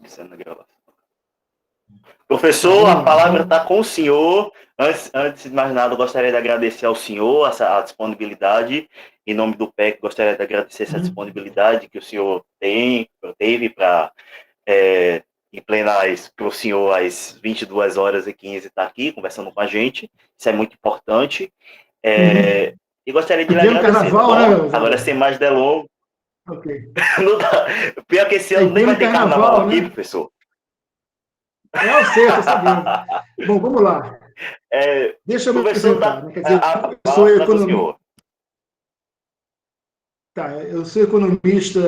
iniciando a gravação. Professor, a palavra está com o senhor. Antes de mais nada, eu gostaria de agradecer ao senhor a disponibilidade. Em nome do PEC, gostaria de agradecer essa disponibilidade que o senhor teve para plenar para o senhor às 22h15 estar aqui conversando com a gente. Isso é muito importante. E gostaria de lhe agradecer. Carnaval, tá né, agora, sem mais delongas. Ok. Pior que esse ano nem vai ter carnaval aqui, né, professor? Eu sei, eu estou sabendo. Bom, vamos lá. Deixa eu me apresentar. Né? Quer dizer, eu sou economista. Tá, eu sou economista,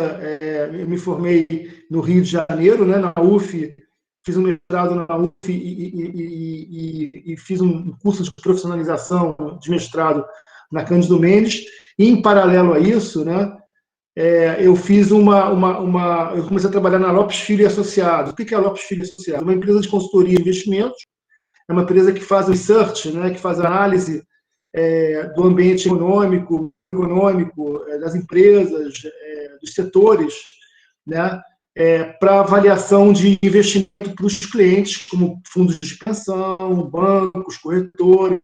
eu me formei no Rio de Janeiro, né, na UF, fiz um mestrado na UF e fiz um curso de profissionalização de mestrado na Cândido Mendes. E, em paralelo a isso, né, eu fiz eu comecei a trabalhar na Lopes Filho e Associados. O que é a Lopes Filho e Associados? Uma empresa de consultoria e investimentos, é uma empresa que faz research, né, que faz análise do ambiente econômico, das empresas, dos setores, né, para avaliação de investimento para os clientes, como fundos de pensão, bancos, corretores,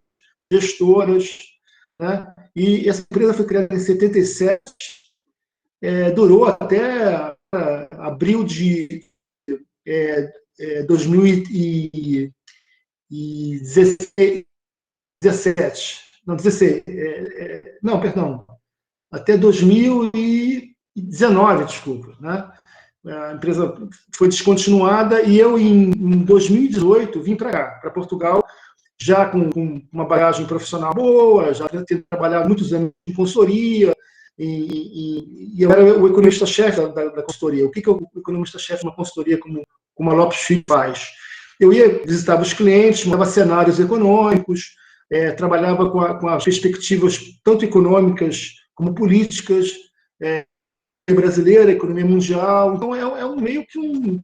gestoras, né? E essa empresa foi criada em 77, durou até abril de 2017. Não, 16. Não, perdão. Até 2019, desculpa. Né? A empresa foi descontinuada e eu, em 2018, vim para cá, para Portugal, já com uma bagagem profissional boa, já tinha trabalhado muitos anos em consultoria, e eu era o economista-chefe da consultoria. O que o economista-chefe de uma consultoria como a Lopes Filho faz? Eu ia visitar os clientes, mandava cenários econômicos, trabalhava com as perspectivas tanto econômicas como políticas, brasileira, economia mundial. Então, é um meio que um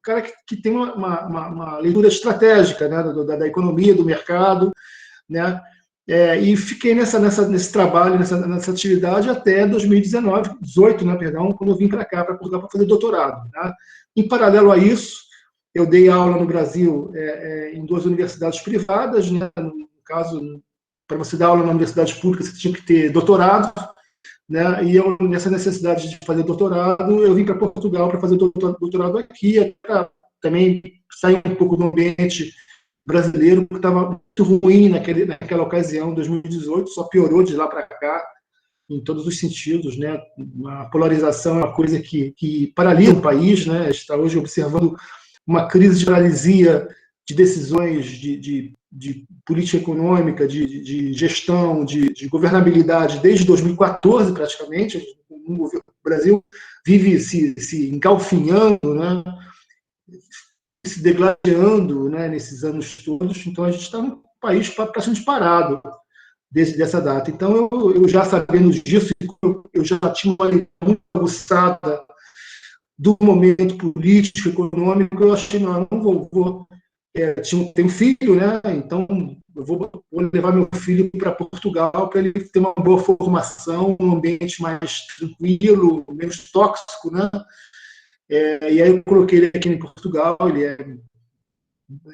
cara que tem uma leitura estratégica, né, da economia, do mercado, né? E fiquei nesse trabalho, nessa atividade até 2018, né, perdão, quando eu vim para cá, para Portugal, para fazer doutorado. Né? Em paralelo a isso, eu dei aula no Brasil em 2 universidades privadas, né? No caso, para você dar aula na universidade pública, você tinha que ter doutorado, né? E eu, nessa necessidade de fazer doutorado, eu vim para Portugal para fazer doutorado aqui, para também sair um pouco do ambiente brasileiro, porque estava muito ruim naquela ocasião, 2018, só piorou de lá para cá, em todos os sentidos, né? A polarização é uma coisa que paralisa o país, né? Está hoje observando uma crise de paralisia de decisões de política econômica, de gestão, de governabilidade desde 2014, praticamente. O Brasil vive se engalfinhando, né? Se degladiando, né, nesses anos todos. Então, a gente está num país praticamente parado desde essa data. Então, eu já sabendo disso, eu já tinha uma leitura muito aguçada do momento político, econômico. Eu achei, não vou tenho um filho, né? Então eu vou levar meu filho para Portugal para ele ter uma boa formação, um ambiente mais tranquilo, menos tóxico, né? E aí eu coloquei ele aqui em Portugal. Ele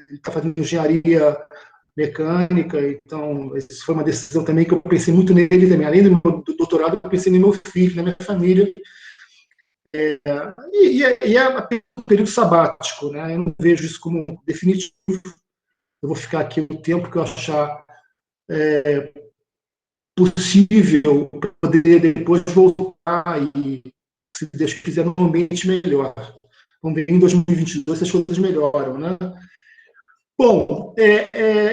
está fazendo engenharia mecânica, então essa foi uma decisão também que eu pensei muito nele também. Além do meu doutorado, eu pensei no meu filho, na minha família. E é um período sabático, né? Eu não vejo isso como definitivo. Eu vou ficar aqui o tempo que eu achar possível para poder depois voltar e, se Deus quiser, num ambiente melhor. Vamos ver, em 2022 essas coisas melhoram, né? Bom,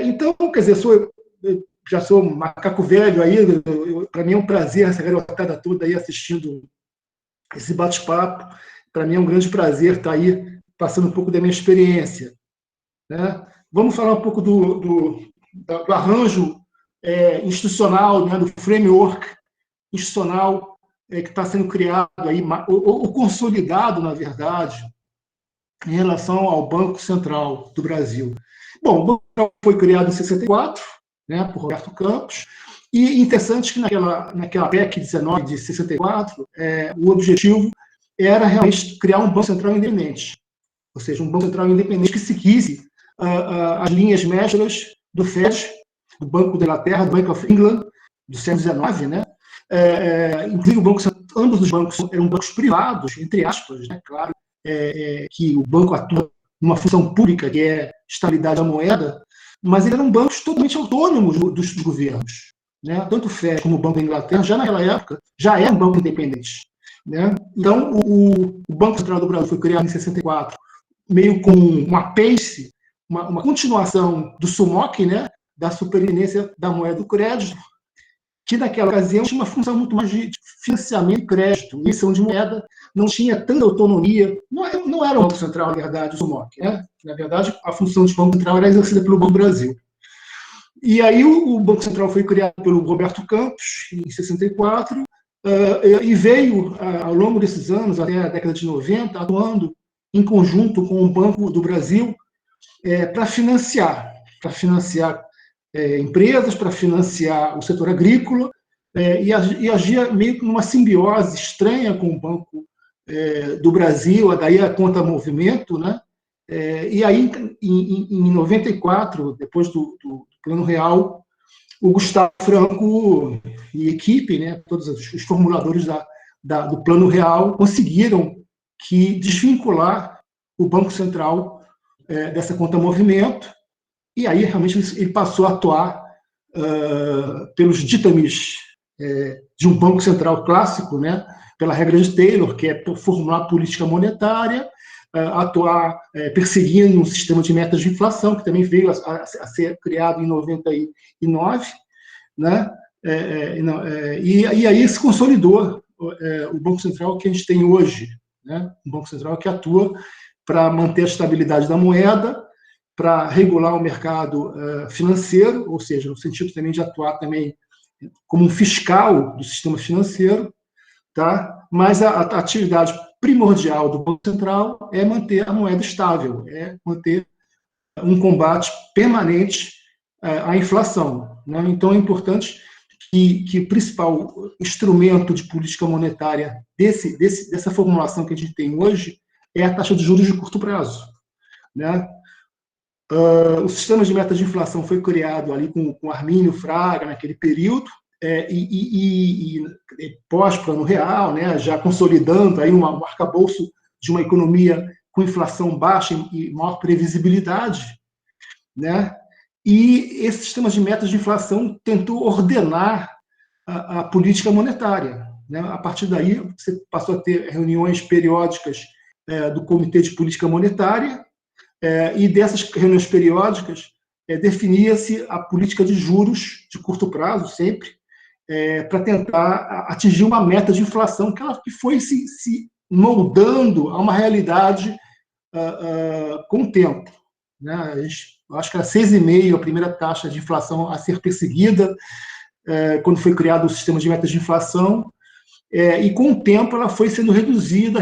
então, quer dizer, eu já sou macaco velho aí, para mim é um prazer essa garotada toda aí assistindo esse bate-papo. Para mim é um grande prazer estar aí passando um pouco da minha experiência. Né? Vamos falar um pouco do arranjo institucional, né, do framework institucional que está sendo criado, aí, ou consolidado, na verdade, em relação ao Banco Central do Brasil. Bom, o Banco Central foi criado em 64, né, por Roberto Campos, e interessante que naquela PEC 19 de 64, o objetivo era realmente criar um Banco Central independente. ou seja, um Banco Central independente que seguisse as linhas mestras do FED, do Banco da Inglaterra, do Bank of England, do século XIX, né? Inclusive, ambos os bancos eram bancos privados, entre aspas, né? Claro, que o banco atua numa função pública, que é estabilidade da moeda, mas eles eram bancos totalmente autônomos dos governos. Né? Tanto o FED como o Banco da Inglaterra, já naquela época, já eram bancos independentes. Né? Então, o Banco Central do Brasil foi criado em 64, meio com um apêndice, uma continuação do SUMOC, né? Da superintendência da moeda do crédito, que naquela ocasião tinha uma função muito mais de financiamento e crédito, emissão de moeda, não tinha tanta autonomia, não era o Banco Central, na verdade, o SUMOC. Né? Na verdade, a função de Banco Central era exercida pelo Banco do Brasil. E aí o Banco Central foi criado pelo Roberto Campos, em 64, e veio, ao longo desses anos, até a década de 90, atuando em conjunto com o Banco do Brasil para financiar empresas, para financiar o setor agrícola, e agia meio que numa simbiose estranha com o Banco do Brasil, daí a conta movimento, né? E aí, em 94, depois do Plano Real, o Gustavo Franco e equipe, né, todos os formuladores do Plano Real, conseguiram desvincular o Banco Central dessa conta movimento, e aí realmente ele passou a atuar pelos ditames de um Banco Central clássico, né, pela regra de Taylor, que é formular política monetária, atuar perseguindo um sistema de metas de inflação, que também veio a ser criado em 99, né? E aí se consolidou o Banco Central que a gente tem hoje, né? Um Banco Central que atua para manter a estabilidade da moeda, para regular o mercado financeiro, ou seja, no sentido também de atuar também como um fiscal do sistema financeiro, tá? Mas a atividade primordial do Banco Central é manter a moeda estável, é manter um combate permanente à inflação. Né? Então, é importante que o principal instrumento de política monetária dessa formulação que a gente tem hoje é a taxa de juros de curto prazo. Né? O sistema de metas de inflação foi criado ali com Armínio Fraga, naquele período, e pós-Plano Real, né, já consolidando aí um arcabouço de uma economia com inflação baixa e maior previsibilidade, né? E esse sistema de metas de inflação tentou ordenar a política monetária. Né? A partir daí, você passou a ter reuniões periódicas do Comitê de Política Monetária, e dessas reuniões periódicas definia-se a política de juros de curto prazo, sempre, para tentar atingir uma meta de inflação que foi se moldando a uma realidade com o tempo. Né? Eu acho que era 6,5% a primeira taxa de inflação a ser perseguida, quando foi criado o sistema de metas de inflação, e com o tempo ela foi sendo reduzida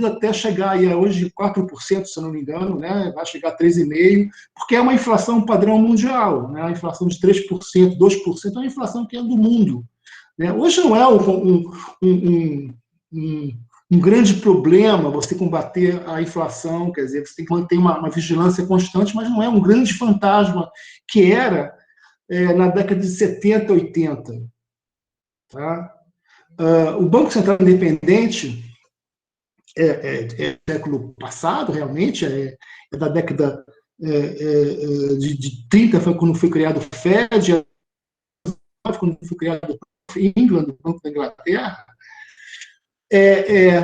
até chegar aí a hoje 4%, se eu não me engano, né? Vai chegar a 3,5%, porque é uma inflação padrão mundial, né? A inflação de 3%, 2% é uma inflação que é do mundo. Né? Hoje não é um grande problema você combater a inflação, quer dizer, você tem que manter uma vigilância constante, mas não é um grande fantasma que era na década de 70, 80. Tá? O Banco Central Independente é século passado, realmente, é da década de 30, foi quando foi criado o FED, quando foi criado o England, o Banco da Inglaterra,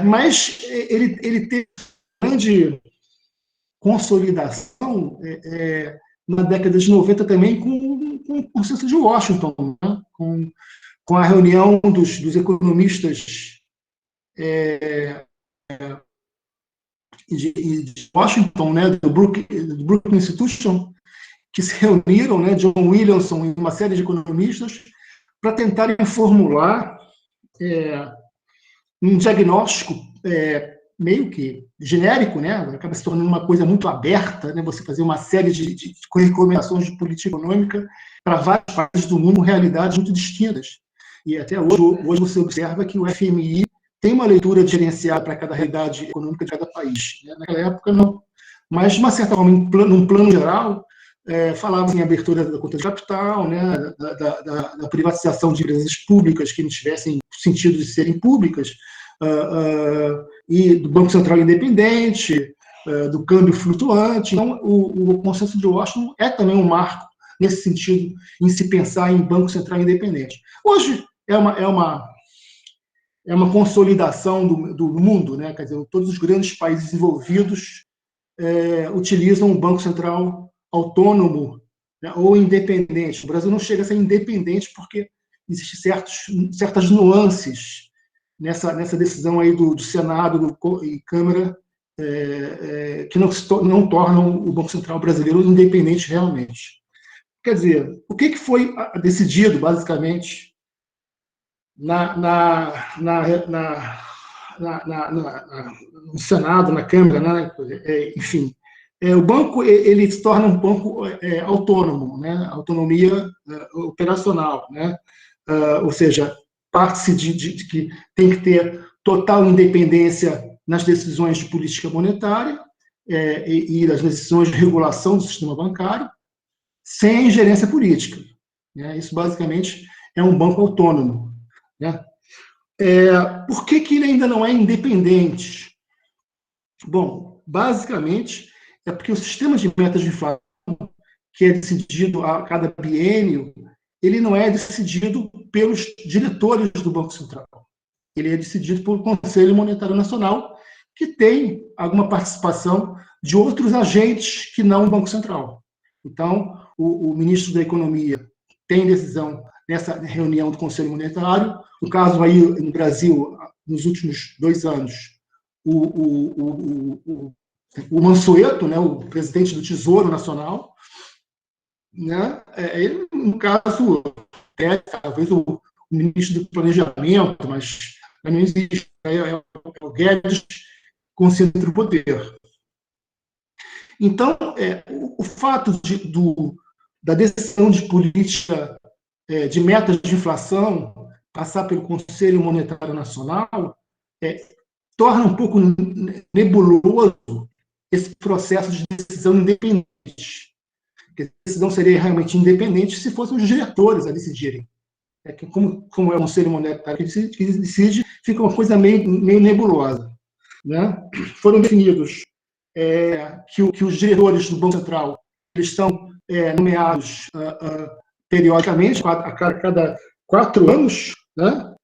mas ele teve grande consolidação na década de 90 também com o consenso de Washington, né? Com a reunião dos economistas de Washington, né, do Brookings Institution, que se reuniram, né, John Williamson e uma série de economistas, para tentarem formular um diagnóstico meio que genérico, né, acaba se tornando uma coisa muito aberta, né, você fazer uma série de recomendações de política econômica para várias partes do mundo, realidades muito distintas. E até hoje você observa que o FMI tem uma leitura diferenciada para cada realidade econômica de cada país. Né? Naquela época, mas, de uma certa forma, num plano geral, falava em abertura da conta de capital, né, da privatização de empresas públicas que não tivessem sentido de serem públicas, e do Banco Central independente, do câmbio flutuante. Então, o consenso de Washington é também um marco nesse sentido, em se pensar em Banco Central independente. Hoje é uma consolidação do mundo, né? Quer dizer, todos os grandes países desenvolvidos utilizam um Banco Central autônomo, né, ou independente. O Brasil não chega a ser independente porque existem certas nuances nessa decisão aí do Senado e Câmara que não tornam o Banco Central brasileiro independente realmente. Quer dizer, o que foi decidido, basicamente, no Senado, na Câmara, né? Enfim, o banco ele se torna um banco autônomo, né? Autonomia operacional, né? Ou seja, parte-se de que tem que ter total independência nas decisões de política monetária e nas decisões de regulação do sistema bancário, sem ingerência política, né? Isso, basicamente, é um banco autônomo, né? Por que ele ainda não é independente? Bom, basicamente, é porque o sistema de metas de inflação, que é decidido a cada biênio, ele não é decidido pelos diretores do Banco Central. Ele é decidido pelo Conselho Monetário Nacional, que tem alguma participação de outros agentes que não o Banco Central. Então, o ministro da Economia tem decisão nessa reunião do Conselho Monetário. No caso aí, no Brasil, nos últimos 2 anos, o Mansueto, né, o presidente do Tesouro Nacional, né, ele, no caso, talvez o ministro do Planejamento, mas não existe. É o Guedes concentra o poder. Então, o fato da decisão de política de metas de inflação passar pelo Conselho Monetário Nacional torna um pouco nebuloso esse processo de decisão independente. Porque a decisão seria realmente independente se fossem os diretores a decidirem. Como é o Conselho Monetário que decide, fica uma coisa meio nebulosa, né? Foram definidos que os diretores do Banco Central eles são nomeados periodicamente, a cada 4 anos, né?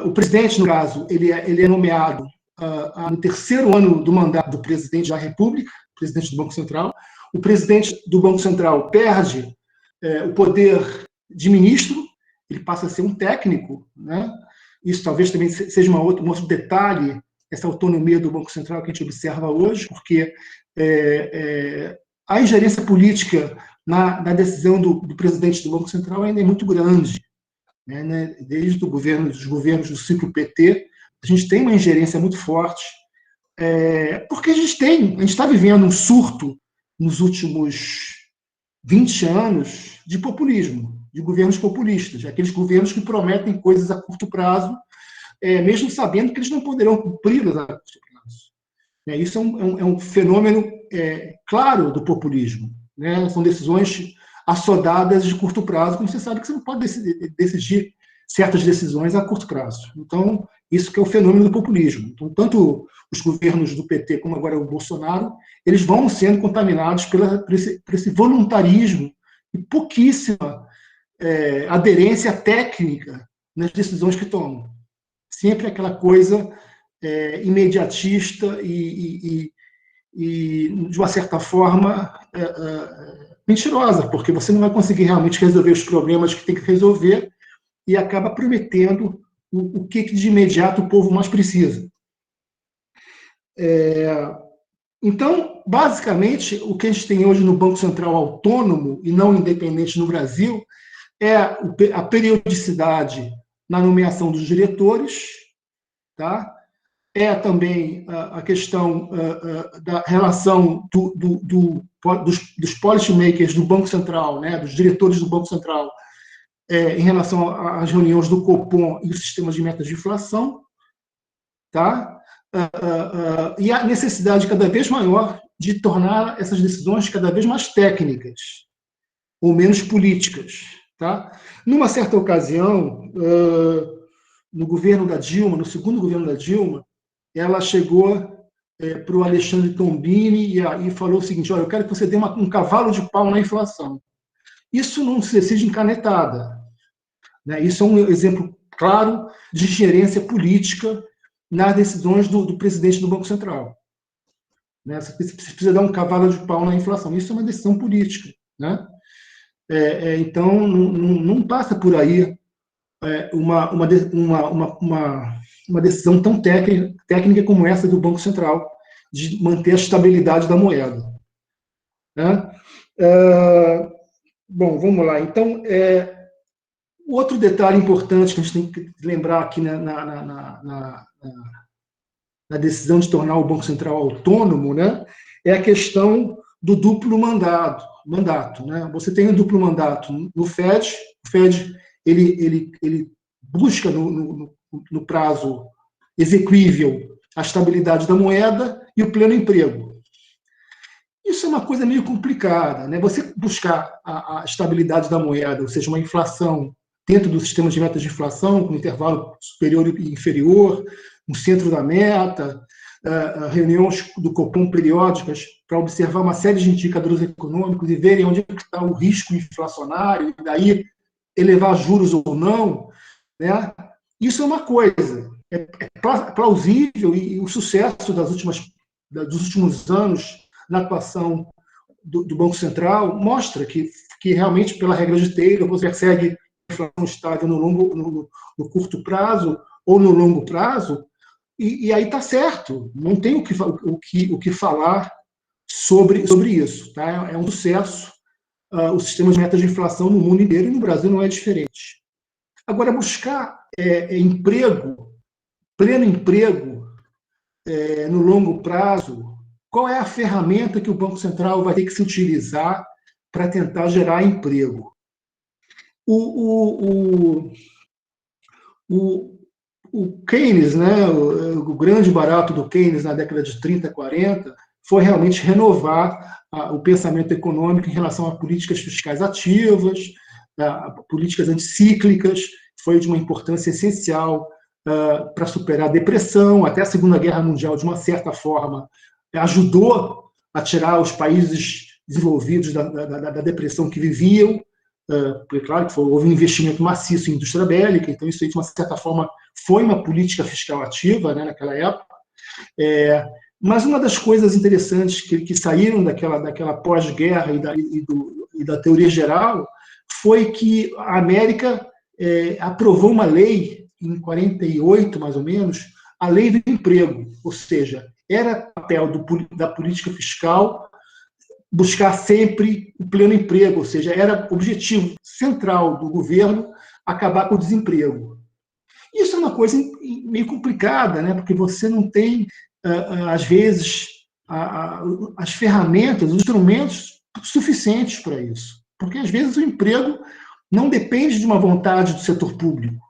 O presidente, no caso, ele é nomeado no 3º ano do mandato do presidente da República, presidente do Banco Central. O presidente do Banco Central perde o poder de ministro, ele passa a ser um técnico, né? Isso talvez também seja um outro detalhe, essa autonomia do Banco Central que a gente observa hoje, porque a ingerência política na decisão do presidente do Banco Central ainda é muito grande, né? Desde os governos do ciclo PT, a gente tem uma ingerência muito forte, porque a gente está vivendo um surto nos últimos 20 anos de populismo, de governos populistas, aqueles governos que prometem coisas a curto prazo, mesmo sabendo que eles não poderão cumpri-las a curto prazo. Isso é um fenômeno claro do populismo, né? São decisões assodadas de curto prazo, como você sabe que você não pode decidir certas decisões a curto prazo. Então, isso que é o fenômeno do populismo. Então, tanto os governos do PT como agora o Bolsonaro, eles vão sendo contaminados por esse voluntarismo e pouquíssima aderência técnica nas decisões que tomam. Sempre aquela coisa imediatista e, de uma certa forma, mentirosa, porque você não vai conseguir realmente resolver os problemas que tem que resolver e acaba prometendo o que de imediato o povo mais precisa. Então, basicamente, o que a gente tem hoje no Banco Central autônomo e não independente no Brasil é a periodicidade na nomeação dos diretores, tá? Também a questão da relação dos policymakers do Banco Central, né, dos diretores do Banco Central, em relação às reuniões do Copom e os sistemas de metas de inflação, tá? E a necessidade cada vez maior de tornar essas decisões cada vez mais técnicas ou menos políticas. Tá? Numa certa ocasião, no governo da Dilma, no segundo governo da Dilma, ela chegou para o Alexandre Tombini e falou o seguinte: olha, eu quero que você dê um cavalo de pau na inflação. Isso não se decide em canetada. Né? Isso é um exemplo claro de gerência política nas decisões do presidente do Banco Central. Né? Você precisa dar um cavalo de pau na inflação. Isso é uma decisão política. Né? Então, não passa por aí uma decisão tão técnica como essa do Banco Central, de manter a estabilidade da moeda. Né? Bom, vamos lá. Então, outro detalhe importante que a gente tem que lembrar aqui na decisão de tornar o Banco Central autônomo, né, é a questão do duplo mandato. Né? Você tem um duplo mandato no FED, o FED ele busca no prazo exequível a estabilidade da moeda e o pleno emprego. Isso é uma coisa meio complicada. Né? Você buscar a estabilidade da moeda, ou seja, uma inflação dentro do sistema de metas de inflação, com intervalo superior e inferior, no centro da meta, reuniões do Copom periódicas para observar uma série de indicadores econômicos e verem onde está o risco inflacionário, e daí elevar juros ou não, né? Isso é uma coisa. É plausível, e o sucesso dos últimos anos na atuação do Banco Central mostra que realmente, pela regra de Taylor, você persegue inflação estável no curto prazo ou no longo prazo, e aí está certo, não tem o que falar sobre isso. Tá? É um sucesso o sistema de metas de inflação no mundo inteiro, e no Brasil não é diferente. Agora, buscar emprego, pleno emprego, no longo prazo, qual é a ferramenta que o Banco Central vai ter que se utilizar para tentar gerar emprego? O Keynes, né, o grande barato do Keynes na década de 30, 40, foi realmente renovar o pensamento econômico em relação a políticas fiscais ativas, políticas anticíclicas, foi de uma importância essencial para superar a depressão. Até a Segunda Guerra Mundial, de uma certa forma, ajudou a tirar os países desenvolvidos da depressão que viviam. Porque, claro, que houve um investimento maciço em indústria bélica, então isso aí, de uma certa forma, foi uma política fiscal ativa, né, naquela época. Mas uma das coisas interessantes que saíram daquela pós-guerra e da teoria geral foi que a América aprovou uma lei, em 48, mais ou menos, a Lei do Emprego, ou seja, era papel da política fiscal buscar sempre o pleno emprego, ou seja, era objetivo central do governo acabar com o desemprego. Isso é uma coisa meio complicada, né? Porque você não tem, às vezes, as ferramentas, os instrumentos suficientes para isso. Porque, às vezes, o emprego não depende de uma vontade do setor público.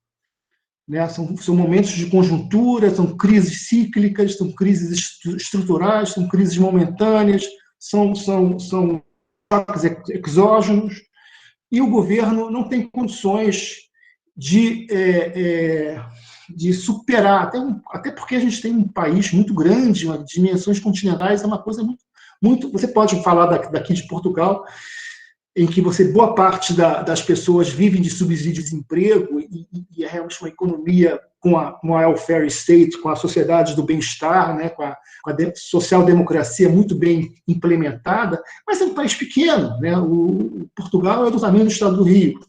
Né? São momentos de conjuntura, são crises cíclicas, são crises estruturais, são crises momentâneas, são choques exógenos, e o governo não tem condições de superar, até porque a gente tem um país muito grande, dimensões continentais, é uma coisa muito. Você pode falar daqui de Portugal, em que boa parte das pessoas vivem de subsídio de desemprego, e é realmente uma economia com a welfare state, com a sociedade do bem-estar, né, com a social-democracia muito bem implementada, mas é um país pequeno. Né? O Portugal é do tamanho do estado do Rio.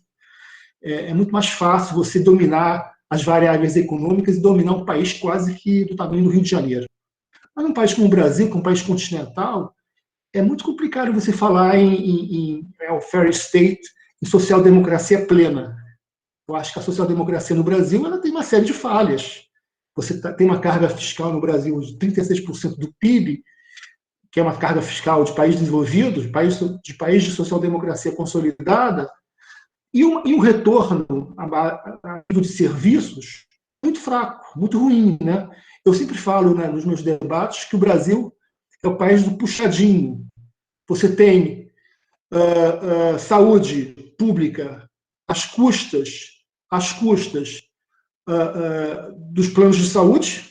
É muito mais fácil você dominar as variáveis econômicas e dominar um país quase que do tamanho do Rio de Janeiro. Mas num país como o Brasil, que é um país continental, é muito complicado você falar em welfare state, em social-democracia plena. Eu acho que a social-democracia no Brasil ela tem uma série de falhas. Você tem uma carga fiscal no Brasil de 36% do PIB, que é uma carga fiscal de país desenvolvido, de país de social-democracia consolidada, e um retorno a nível de serviços muito fraco, muito ruim. Né? Eu sempre falo, né, nos meus debates que o Brasil é o país do puxadinho. Você tem saúde pública às custas dos planos de saúde.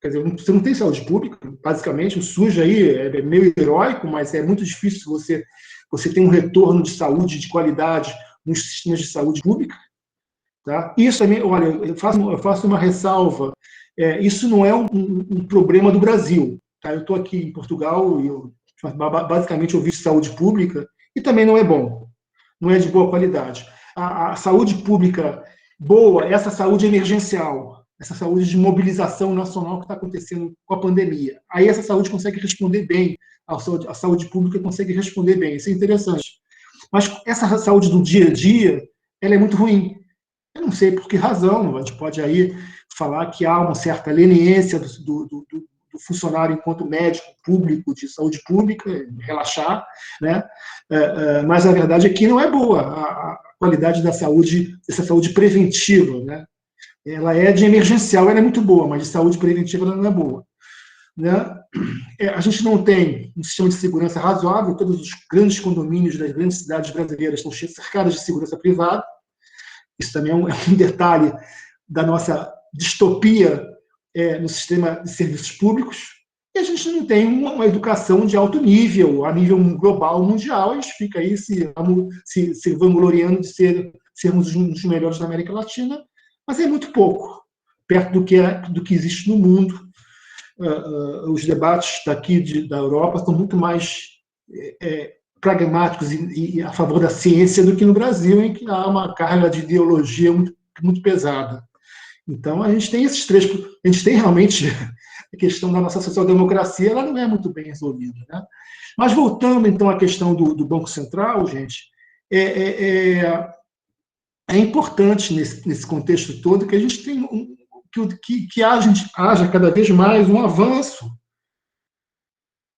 Quer dizer, você não tem saúde pública, basicamente. O SUS aí é meio heróico, mas é muito difícil você ter um retorno de saúde de qualidade nos sistemas de saúde pública. Tá? Isso também, olha, eu faço uma ressalva. Isso não é um problema do Brasil. Tá? Eu estou aqui em Portugal e basicamente eu vivo saúde pública e também não é bom. Não é de boa qualidade. A saúde pública boa, essa saúde emergencial, essa saúde de mobilização nacional que está acontecendo com a pandemia. Aí essa saúde consegue responder bem, a saúde pública consegue responder bem, isso é interessante. Mas essa saúde do dia a dia, ela é muito ruim. Eu não sei por que razão, a gente pode aí falar que há uma certa leniência do funcionário enquanto médico público de saúde pública, relaxar, né? Mas a verdade é que não é boa a qualidade da saúde, essa saúde preventiva, né? Ela é de emergencial, ela é muito boa, mas de saúde preventiva ela não é boa. Né? A gente não tem um sistema de segurança razoável, todos os grandes condomínios das grandes cidades brasileiras estão cercados de segurança privada. Isso também é um detalhe da nossa distopia no sistema de serviços públicos. E a gente não tem uma educação de alto nível, a nível global, mundial. A gente fica aí se vangloriando de sermos um dos melhores da América Latina, mas é muito pouco, perto do que existe no mundo. Os debates daqui da Europa são muito mais pragmáticos e a favor da ciência do que no Brasil, em que há uma carga de ideologia muito, muito pesada. Então, a gente tem esses três... A gente tem realmente a questão da nossa social-democracia, ela não é muito bem resolvida. Né? Mas voltando, então, à questão do Banco Central, gente, é importante, nesse contexto todo, que a gente tenha que haja cada vez mais um avanço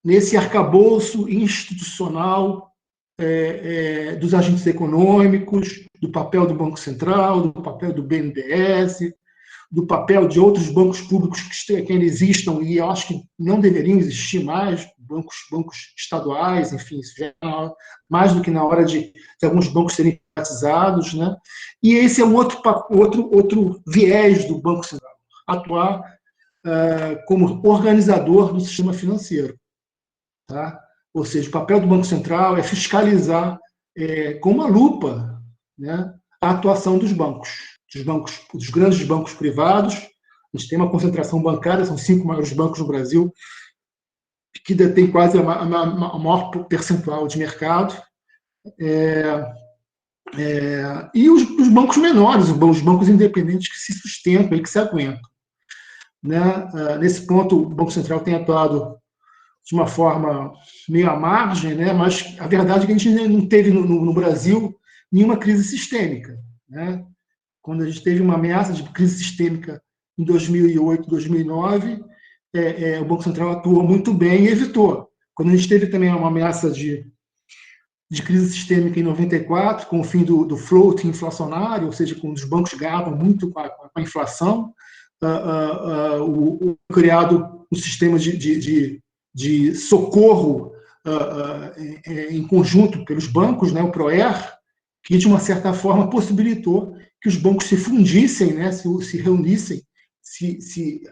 nesse arcabouço institucional dos agentes econômicos, do papel do Banco Central, do papel do BNDES, do papel de outros bancos públicos que ainda existam e eu acho que não deveriam existir mais, bancos estaduais, enfim, isso já é mais do que na hora de alguns bancos serem privatizados, né? E esse é um outro viés do Banco Central, atuar como organizador do sistema financeiro. Tá? Ou seja, o papel do Banco Central é fiscalizar com uma lupa, né, a atuação dos dos grandes bancos privados. A gente tem uma concentração bancária, são 5 maiores bancos no Brasil, que detêm quase a maior percentual de mercado. E os bancos menores, os bancos independentes que se sustentam e que se aguentam. Né? Nesse ponto, o Banco Central tem atuado de uma forma meio à margem, né? Mas a verdade é que a gente não teve no Brasil nenhuma crise sistêmica. Né? Quando a gente teve uma ameaça de crise sistêmica em 2008, 2009, o Banco Central atuou muito bem e evitou. Quando a gente teve também uma ameaça de crise sistêmica em 94, com o fim do float inflacionário, ou seja, quando os bancos ganhavam muito com a inflação, criado um sistema de socorro em conjunto pelos bancos, né, o PROER, que de uma certa forma possibilitou que os bancos se fundissem, né, se reunissem, se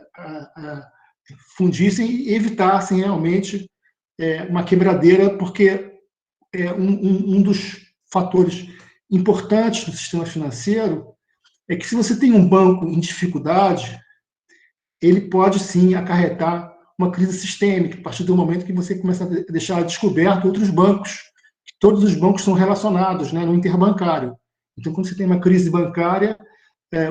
fundissem e evitassem realmente uma quebradeira, porque um dos fatores importantes do sistema financeiro é que se você tem um banco em dificuldade, ele pode sim acarretar uma crise sistêmica, a partir do momento que você começa a deixar descoberto outros bancos. Todos os bancos são relacionados, né, no interbancário. Então, quando você tem uma crise bancária,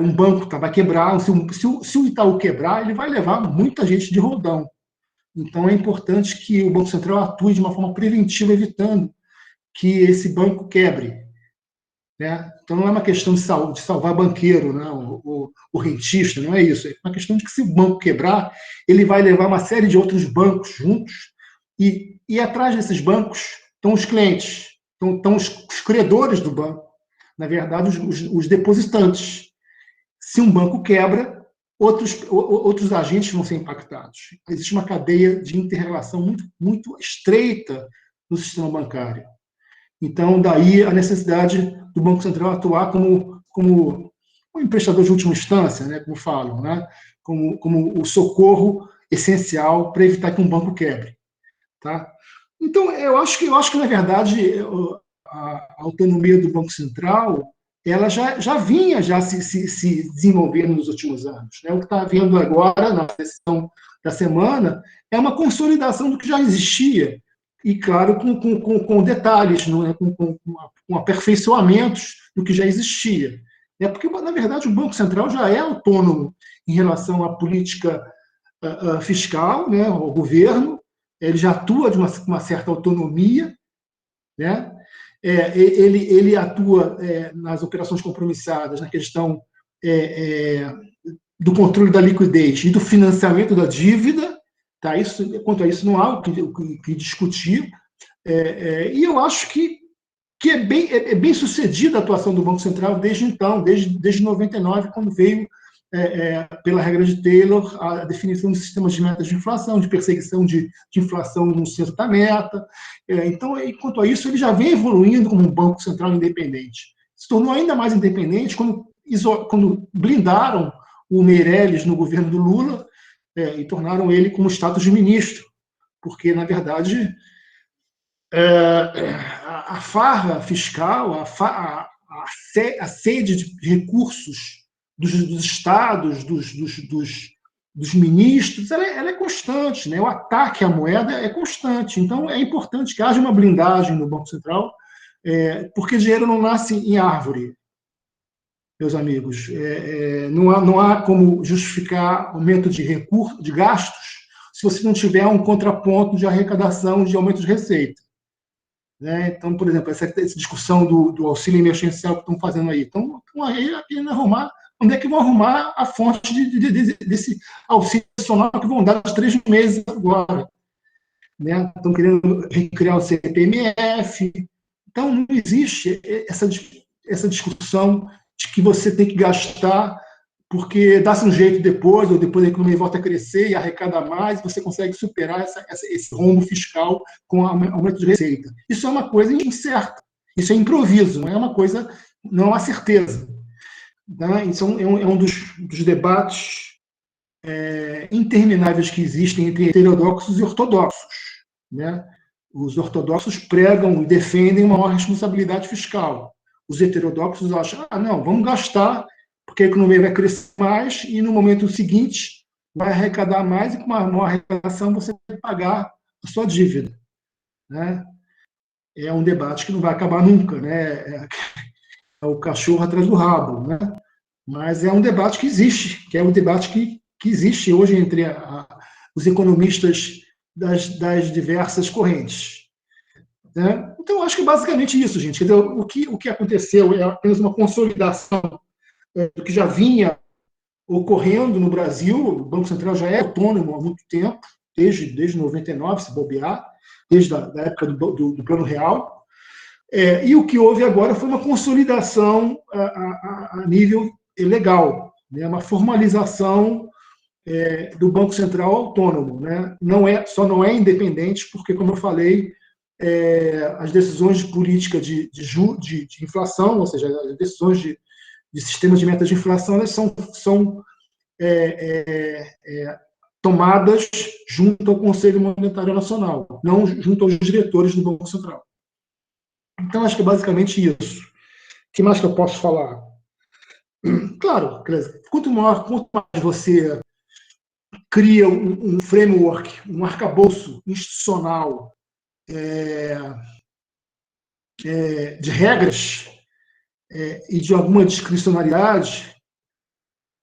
um banco vai quebrar, se o Itaú quebrar, ele vai levar muita gente de roldão. Então, é importante que o Banco Central atue de uma forma preventiva, evitando que esse banco quebre. Né? Então, não é uma questão de salvar banqueiro, né? o rentista, não é isso. É uma questão de que, se o banco quebrar, ele vai levar uma série de outros bancos juntos, e atrás desses bancos estão os clientes, estão os credores do banco, na verdade, os depositantes. Se um banco quebra, outros agentes vão ser impactados. Existe uma cadeia de inter-relação muito, muito estreita no sistema bancário. Então, daí a necessidade do Banco Central atuar como um emprestador de última instância, né, como falam, né, como o socorro essencial para evitar que um banco quebre. Tá? Então, eu acho que na verdade, a autonomia do Banco Central ela já vinha se desenvolvendo nos últimos anos. Né? O que está havendo agora, na sessão da semana, é uma consolidação do que já existia, e, claro, com detalhes, não é? com aperfeiçoamentos do que já existia. É porque, na verdade, o Banco Central já é autônomo em relação à política fiscal, né? O governo, ele já atua de uma certa autonomia, né? Ele atua nas operações compromissadas, na questão do controle da liquidez e do financiamento da dívida. Tá? Quanto a isso, não há o que discutir. E eu acho que é bem sucedida a atuação do Banco Central desde então, desde 99, quando veio, pela regra de Taylor, a definição de sistemas de metas de inflação, de perseguição de inflação no centro da meta. Então, quanto a isso, ele já vem evoluindo como um Banco Central independente. Se tornou ainda mais independente quando blindaram o Meirelles no governo do Lula e tornaram ele como status de ministro, porque, na verdade, a farra fiscal, a sede de recursos dos estados, dos ministros, ela é constante, né? O ataque à moeda é constante. Então, é importante que haja uma blindagem no Banco Central, porque dinheiro não nasce em árvore, meus amigos. Não há como justificar aumento de recursos, de gastos, se você não tiver um contraponto de arrecadação, de aumento de receita. Né? Então, por exemplo, essa discussão do auxílio emergencial que estão fazendo aí. Então, aí querendo arrumar, onde é que vão arrumar a fonte desse auxílio nacional que vão dar de 3 meses agora? Né? Estão querendo recriar o CPMF. Então, não existe essa discussão de que você tem que gastar porque dá-se um jeito depois, ou depois a economia volta a crescer e arrecada mais, você consegue superar esse rombo fiscal com aumento de receita. Isso é uma coisa incerta, isso é improviso, não é uma coisa, não há certeza. Tá? Isso é um dos debates intermináveis que existem entre heterodoxos e ortodoxos. Né? Os ortodoxos pregam e defendem uma maior responsabilidade fiscal. Os heterodoxos acham, não, vamos gastar porque a economia vai crescer mais e no momento seguinte vai arrecadar mais e com uma maior arrecadação você vai pagar a sua dívida. Né? É um debate que não vai acabar nunca, né? É o cachorro atrás do rabo. Né? Mas é um debate que existe, que é um debate que existe hoje entre os economistas das diversas correntes. Né? Então, acho que é basicamente isso, gente. Quer dizer, o que aconteceu é apenas uma consolidação do que já vinha ocorrendo no Brasil. O Banco Central já é autônomo há muito tempo, desde 99, se bobear, desde a época do Plano Real. E o que houve agora foi uma consolidação a nível legal, né? Uma formalização do Banco Central autônomo. Né? Só não é independente, porque, como eu falei, as decisões de política de inflação, ou seja, as decisões de sistemas de metas de inflação, elas são tomadas junto ao Conselho Monetário Nacional, não junto aos diretores do Banco Central. Então, acho que é basicamente isso. O que mais que eu posso falar? Claro, quanto mais você cria um framework, um arcabouço institucional de regras e de alguma discricionariedade,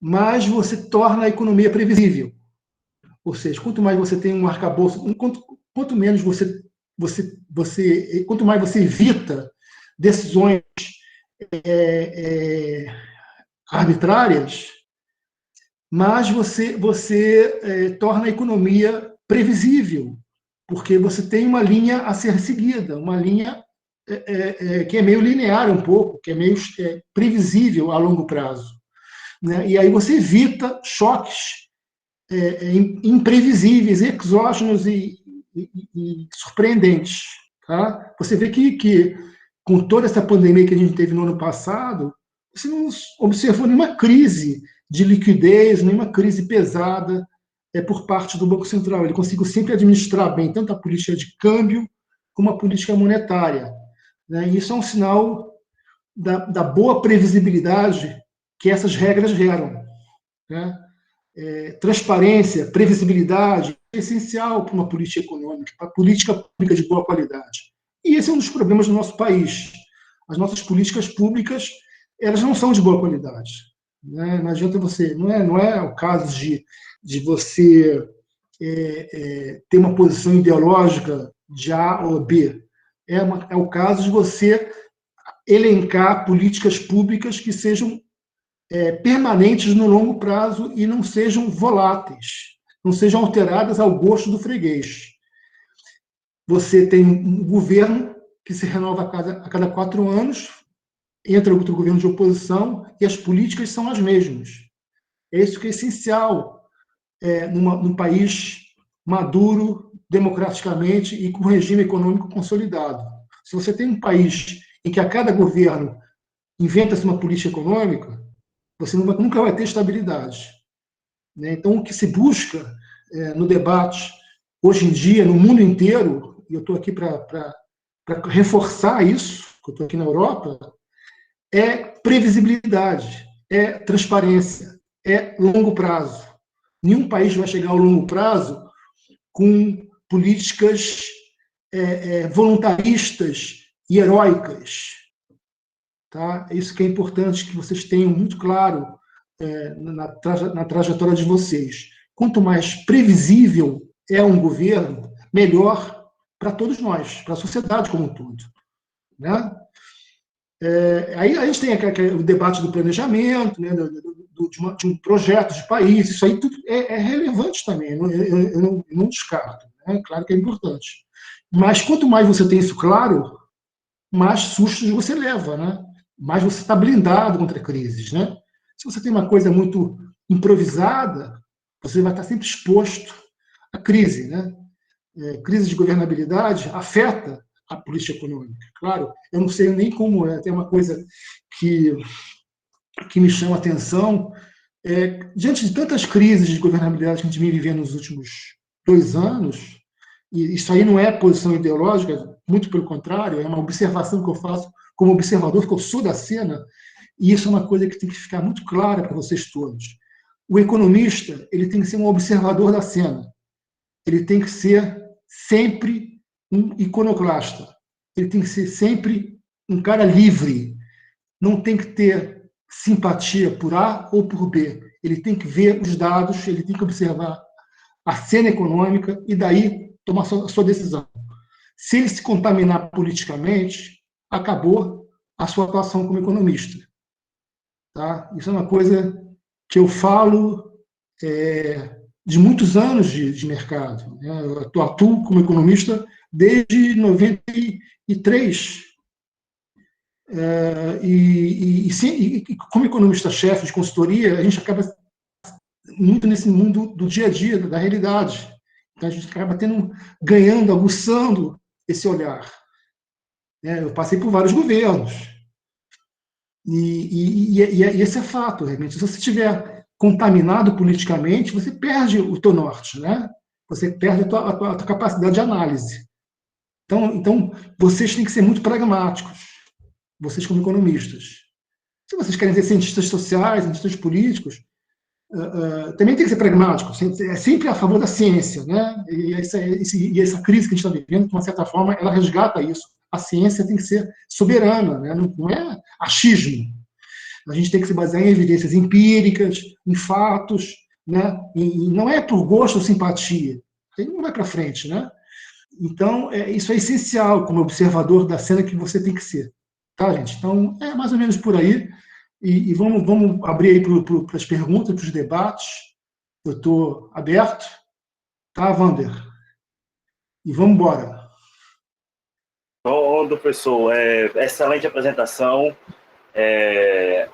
mais você torna a economia previsível. Ou seja, quanto mais você tem um arcabouço, quanto menos quanto mais você evita decisões arbitrárias, mais você torna a economia previsível, porque você tem uma linha a ser seguida, uma linha que é meio linear um pouco, que é meio previsível a longo prazo. né? E aí você evita choques imprevisíveis, exógenos e surpreendentes. Tá? Você vê que, com toda essa pandemia que a gente teve no ano passado, você não observou nenhuma crise de liquidez, nenhuma crise pesada por parte do Banco Central. Ele conseguiu sempre administrar bem tanto a política de câmbio como a política monetária. Né? E isso é um sinal da boa previsibilidade que essas regras geram. Né? Transparência, previsibilidade é essencial para uma política econômica, para a política pública de boa qualidade. E esse é um dos problemas do nosso país. As nossas políticas públicas, elas não são de boa qualidade. Né? Não adianta você, não é o caso de você ter uma posição ideológica de A ou B. É o caso de você elencar políticas públicas que sejam permanentes no longo prazo e não sejam voláteis, não sejam alteradas ao gosto do freguês. Você tem um governo que se renova a cada 4 anos, entra outro governo de oposição e as políticas são as mesmas. É isso que é essencial num país maduro, democraticamente e com regime econômico consolidado. Se você tem um país em que a cada governo inventa-se uma política econômica, você nunca vai ter estabilidade. Né? Então, o que se busca no debate, hoje em dia, no mundo inteiro, e eu estou aqui para reforçar isso, que eu estou aqui na Europa, é previsibilidade, é transparência, é longo prazo. Nenhum país vai chegar ao longo prazo com políticas voluntaristas e heróicas. Tá? Isso que é importante que vocês tenham muito claro na trajetória de vocês. Quanto mais previsível é um governo, melhor para todos nós, para a sociedade como um todo. Né? Aí a gente tem o debate do planejamento, né, de um projeto de país, isso aí tudo é relevante também, eu não descarto. Né? Claro que é importante. Mas quanto mais você tem isso claro, mais sustos você leva, né? Mais você está blindado contra crises. Né? Se você tem uma coisa muito improvisada, você vai estar sempre exposto à crise. Né? Crise de governabilidade afeta a política econômica. Claro, eu não sei nem como é, tem uma coisa que me chama a atenção. Diante de tantas crises de governabilidade que a gente vem vivendo nos últimos 2 anos, e isso aí não é posição ideológica, muito pelo contrário, é uma observação que eu faço como observador, que eu sou da cena, e isso é uma coisa que tem que ficar muito clara para vocês todos. O economista, ele tem que ser um observador da cena, ele tem que ser sempre um iconoclasta, ele tem que ser sempre um cara livre, não tem que ter simpatia por A ou por B, ele tem que ver os dados, ele tem que observar a cena econômica e daí tomar a sua decisão. Se ele se contaminar politicamente, acabou a sua atuação como economista. Tá? Isso é uma coisa que eu falo de muitos anos de mercado. Né? Eu atuo como economista desde 93. E como economista-chefe de consultoria, a gente acaba muito nesse mundo do dia a dia, da realidade. Então, a gente acaba ganhando, aguçando esse olhar. Eu passei por vários governos. E esse é fato, realmente. Se você estiver contaminado politicamente, você perde o teu norte, né? Você perde a tua capacidade de análise. Então, vocês têm que ser muito pragmáticos, vocês como economistas. Se vocês querem ser cientistas sociais, cientistas políticos, também tem que ser pragmático, é sempre a favor da ciência, né? E essa crise que a gente está vivendo, de uma certa forma, ela resgata isso. A ciência tem que ser soberana, né? Não é achismo. A gente tem que se basear em evidências empíricas, em fatos, né? E não é por gosto ou simpatia. Aí não vai para frente, né? Então, isso é essencial como observador da cena que você tem que ser. Tá, gente? Então, é mais ou menos por aí. E vamos abrir aí para as perguntas, para os debates. Eu estou aberto. Tá, Wander? E vamos embora. Bom, professor, excelente apresentação.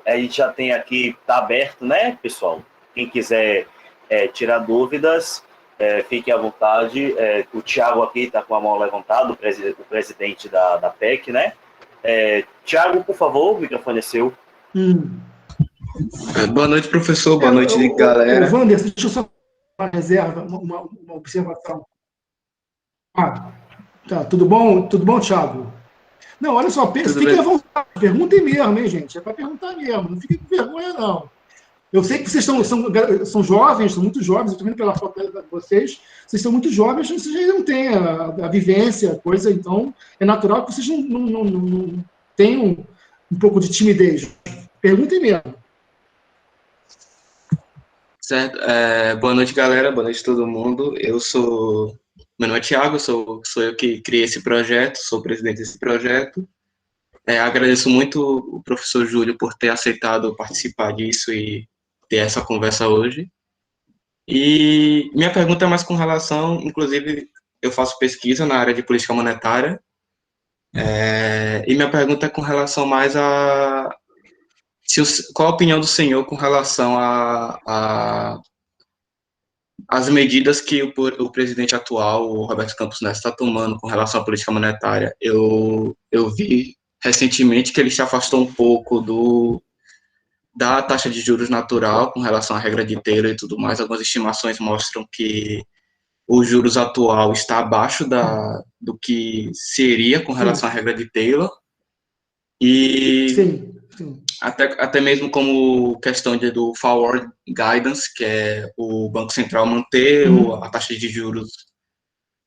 A gente já tem aqui, está aberto, né, pessoal? Quem quiser tirar dúvidas, fique à vontade. O Thiago aqui está com a mão levantada, o presidente da PEC, né? Thiago, por favor, o microfone é seu. Boa noite, professor. Boa noite, galera. Wander, deixa eu só uma reserva, uma observação. Tá, tudo bom? Tudo bom, Thiago? Não, olha só, fiquem à vontade, perguntem mesmo, hein, gente? É para perguntar mesmo, não fiquem com vergonha, não. Eu sei que vocês são jovens, são muito jovens, eu estou vendo pela foto de vocês são muito jovens, vocês ainda não têm a vivência, a coisa, então é natural que vocês não tenham um pouco de timidez. Perguntem mesmo. Certo. Boa noite, galera. Boa noite, todo mundo. Meu nome é Thiago, sou eu que criei esse projeto, sou o presidente desse projeto. Agradeço muito o professor Júlio por ter aceitado participar disso e ter essa conversa hoje. E minha pergunta é mais com relação, inclusive, eu faço pesquisa na área de política monetária, e minha pergunta é com relação mais qual a opinião do senhor com relação às medidas que o presidente atual, o Roberto Campos Neto, está tomando com relação à política monetária. Eu vi recentemente que ele se afastou um pouco da taxa de juros natural com relação à regra de Taylor e tudo mais. Algumas estimações mostram que o juros atual está abaixo do que seria com relação à regra de Taylor. E sim. Até mesmo como questão do forward guidance, que é o Banco Central manter a taxa de juros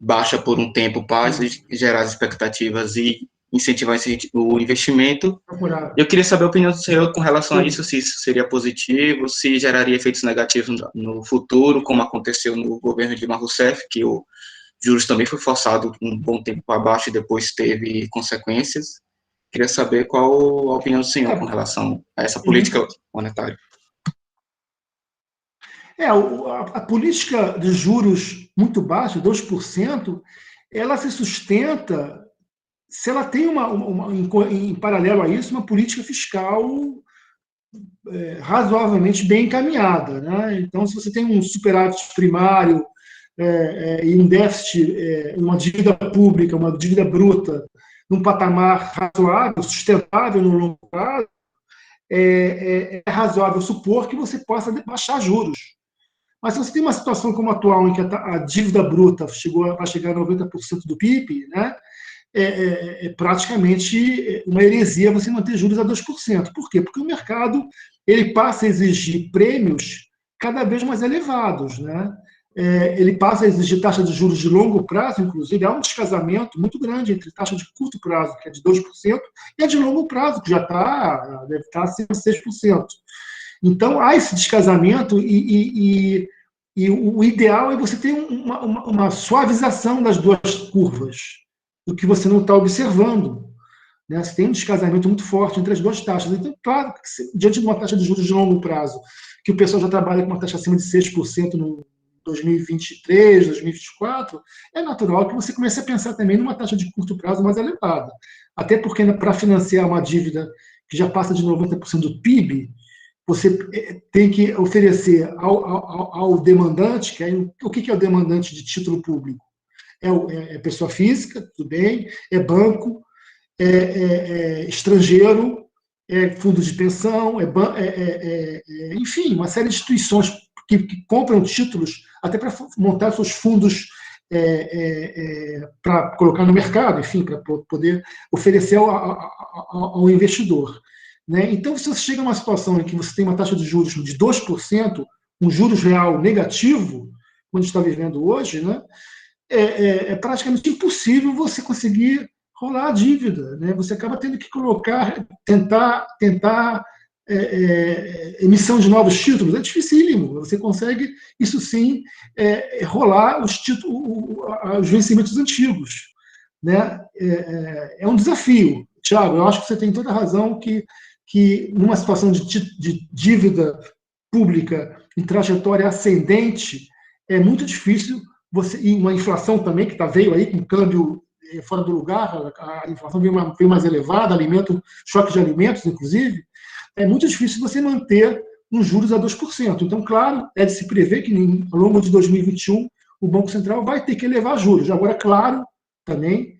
baixa por um tempo para gerar as expectativas e incentivar o investimento. Eu queria saber a opinião do senhor com relação a isso, se isso seria positivo, se geraria efeitos negativos no futuro, como aconteceu no governo de Dilma Rousseff, que o juros também foi forçado um bom tempo para baixo e depois teve consequências. Queria saber qual a opinião do senhor com relação a essa política monetária. A política de juros muito baixa, 2%, ela se sustenta se ela tem em paralelo a isso, uma política fiscal razoavelmente bem encaminhada, né? Então, se você tem um superávit primário e um déficit, uma dívida pública, uma dívida bruta, num patamar razoável, sustentável no longo prazo, é razoável supor que você possa baixar juros. Mas se você tem uma situação como a atual, em que a dívida bruta vai chegar a 90% do PIB, né, praticamente uma heresia você manter juros a 2%. Por quê? Porque o mercado ele passa a exigir prêmios cada vez mais elevados, né? Ele passa a exigir taxa de juros de longo prazo, inclusive, há um descasamento muito grande entre taxa de curto prazo, que é de 2%, e a de longo prazo, que deve estar acima de 6%. Então, há esse descasamento e o ideal é você ter uma suavização das duas curvas, o que você não está observando. Né? Você tem um descasamento muito forte entre as duas taxas. Então, claro, que diante de uma taxa de juros de longo prazo, que o pessoal já trabalha com uma taxa acima de 6% no 2023, 2024, é natural que você comece a pensar também numa taxa de curto prazo mais elevada. Até porque, para financiar uma dívida que já passa de 90% do PIB, você tem que oferecer ao demandante, o que é o demandante de título público? É pessoa física, tudo bem, é banco, é estrangeiro, é fundo de pensão, enfim, uma série de instituições que compram títulos até para montar seus fundos para colocar no mercado, enfim, para poder oferecer ao investidor. Né? Então, se você chega a uma situação em que você tem uma taxa de juros de 2%, um juros real negativo, como a gente está vivendo hoje, né? É praticamente impossível você conseguir rolar a dívida. Né? Você acaba tendo que tentar emissão de novos títulos. É dificílimo. Você consegue, isso sim, rolar os vencimentos antigos. Né? É um desafio. Thiago, eu acho que você tem toda a razão que numa situação de dívida pública em trajetória ascendente, é muito difícil e uma inflação também, que veio aí com câmbio fora do lugar, a inflação veio mais elevada, choque de alimentos, inclusive, é muito difícil você manter uns juros a 2%. Então, claro, é de se prever que ao longo de 2021 o Banco Central vai ter que elevar juros. Agora, claro, também,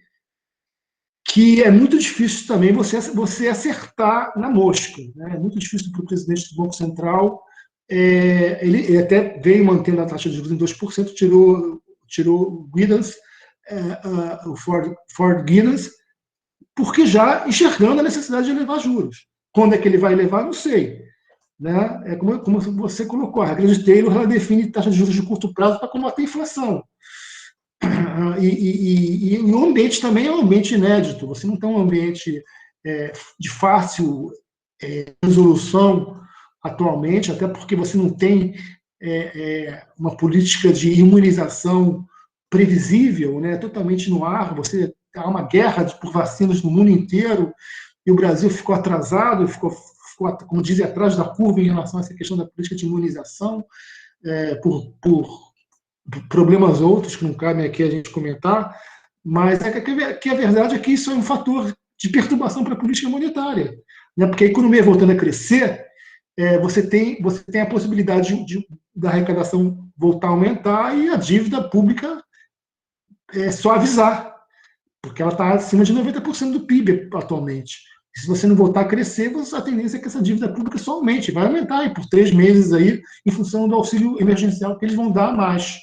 que é muito difícil também você acertar na mosca. Né? É muito difícil para o presidente do Banco Central. Ele até veio mantendo a taxa de juros em 2%, tirou Guidance, o Ford Guidance, porque já enxergando a necessidade de elevar juros. Quando é que ele vai elevar, não sei. Né? É como você colocou, a regra de Taylor, ela define taxa de juros de curto prazo para combater a inflação. E o ambiente também é um ambiente inédito. Você não tem um ambiente de fácil resolução atualmente, até porque você não tem uma política de imunização previsível, né, totalmente no ar. Há uma guerra por vacinas no mundo inteiro e o Brasil ficou atrasado, ficou, como dizem, atrás da curva em relação a essa questão da política de imunização, por problemas outros que não cabem aqui a gente comentar, mas que a verdade é que isso é um fator de perturbação para a política monetária, né? Porque a economia voltando a crescer, você tem a possibilidade da arrecadação voltar a aumentar e a dívida pública suavizar, porque ela está acima de 90% do PIB atualmente. Se você não voltar a crescer, a tendência é que essa dívida pública só aumente, vai aumentar aí por 3 meses aí, em função do auxílio emergencial que eles vão dar a mais.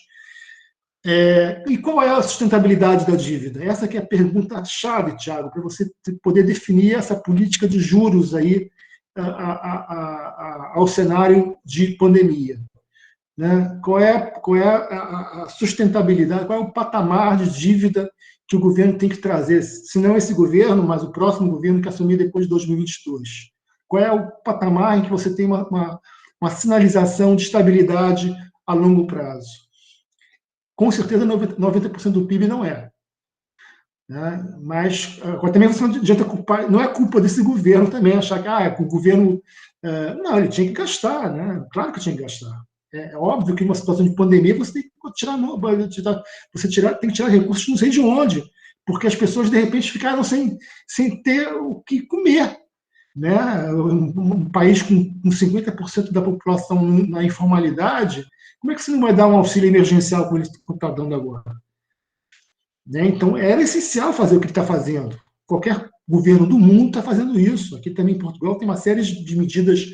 E qual é a sustentabilidade da dívida? Essa que é a pergunta-chave, Thiago, para você poder definir essa política de juros aí ao cenário de pandemia. Né? Qual é a sustentabilidade, qual é o patamar de dívida que o governo tem que trazer, se não esse governo, mas o próximo governo que assumir depois de 2022? Qual é o patamar em que você tem uma sinalização de estabilidade a longo prazo? Com certeza, 90% do PIB não é. Né? Mas também você não adianta culpar, não é culpa desse governo também, achar que o governo... não, ele tinha que gastar, né? Claro que tinha que gastar. É óbvio que em uma situação de pandemia você tem que tem que tirar recursos não sei de onde, porque as pessoas de repente ficaram sem ter o que comer. Né? Um país com 50% da população na informalidade, como é que você não vai dar um auxílio emergencial como ele está dando agora? Né? Então, era essencial fazer o que ele está fazendo. Qualquer governo do mundo está fazendo isso. Aqui também em Portugal tem uma série de medidas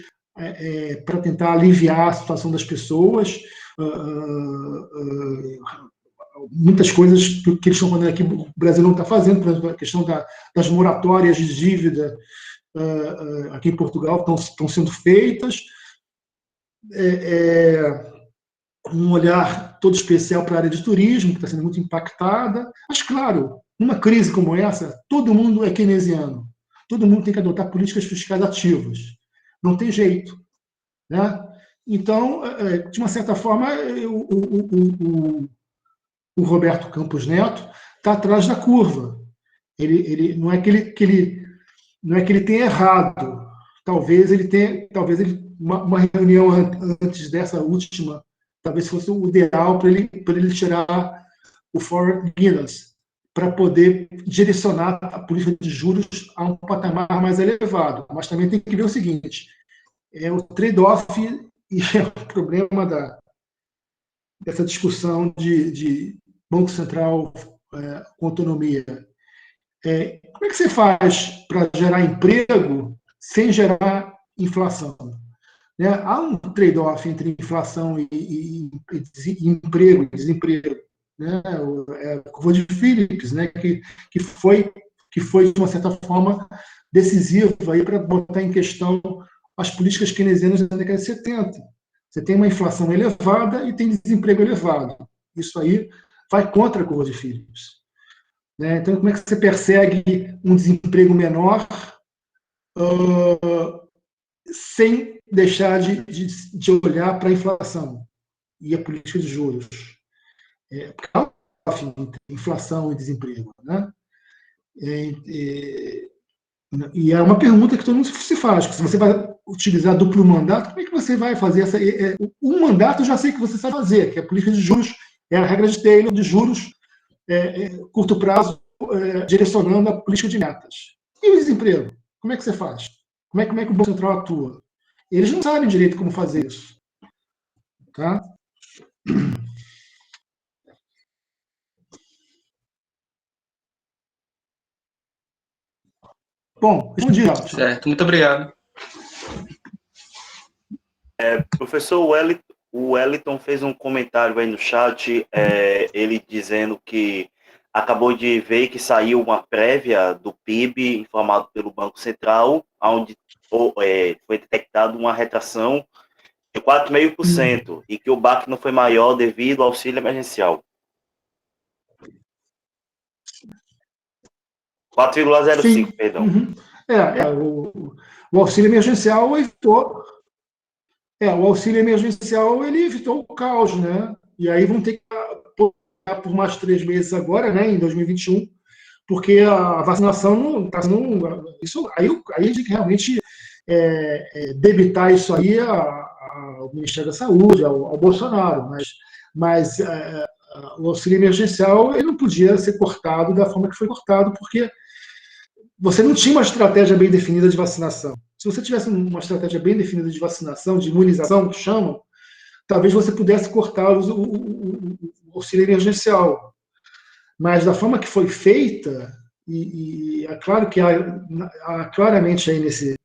para tentar aliviar a situação das pessoas. Muitas coisas que eles estão fazendo aqui, o Brasil não está fazendo, por exemplo, a questão das moratórias de dívida aqui em Portugal estão sendo feitas. Um olhar todo especial para a área de turismo, que está sendo muito impactada. Mas, claro, numa crise como essa, todo mundo é keynesiano. Todo mundo tem que adotar políticas fiscais ativas. Não tem jeito. Né? Então, de uma certa forma, o Roberto Campos Neto está atrás da curva. Ele não é que ele tenha errado. Talvez uma reunião antes dessa última, talvez fosse o ideal para ele tirar o Ford Guidance, para poder direcionar a política de juros a um patamar mais elevado. Mas também tem que ver o seguinte: o trade-off e o problema dessa discussão de Banco Central com autonomia. Como é que você faz para gerar emprego sem gerar inflação? Né? Há um trade-off entre inflação e emprego e desemprego. Né? A curva de Phillips, né? que foi, de uma certa forma, decisiva para botar em questão as políticas keynesianas da década de 70. Você tem uma inflação elevada e tem desemprego elevado. Isso aí vai contra a curva de Phillips. Né? Então, como é que você persegue um desemprego menor sem deixar de olhar para a inflação e a política de juros? Porque há inflação e desemprego. Né? E é uma pergunta que todo mundo se faz: se você vai utilizar duplo mandato, como é que você vai fazer essa? Um mandato eu já sei que você sabe fazer, que é a política de juros, é a regra de Taylor de juros, curto prazo, direcionando a política de metas. E o desemprego? Como é que você faz? Como é que o Banco Central atua? Eles não sabem direito como fazer isso. Tá? Bom, respondi, Alto. Certo, muito obrigado. Professor o Wellington fez um comentário aí no chat, ele dizendo que acabou de ver que saiu uma prévia do PIB informado pelo Banco Central, onde foi detectada uma retração de 4,5% e que o baque não foi maior devido ao auxílio emergencial. 4,05, perdão. Uhum. O auxílio emergencial evitou. O auxílio emergencial ele evitou o caos, né? E aí vão ter que pagar por mais 3 meses agora, né? Em 2021, porque a vacinação não está sendo. Isso aí a gente tem que realmente debitar isso aí ao Ministério da Saúde, ao Bolsonaro, mas o auxílio emergencial ele não podia ser cortado da forma que foi cortado, porque você não tinha uma estratégia bem definida de vacinação. Se você tivesse uma estratégia bem definida de vacinação, de imunização, que chamam, talvez você pudesse cortar o auxílio emergencial. Mas da forma que foi feita, e é claro que há claramente aí nesse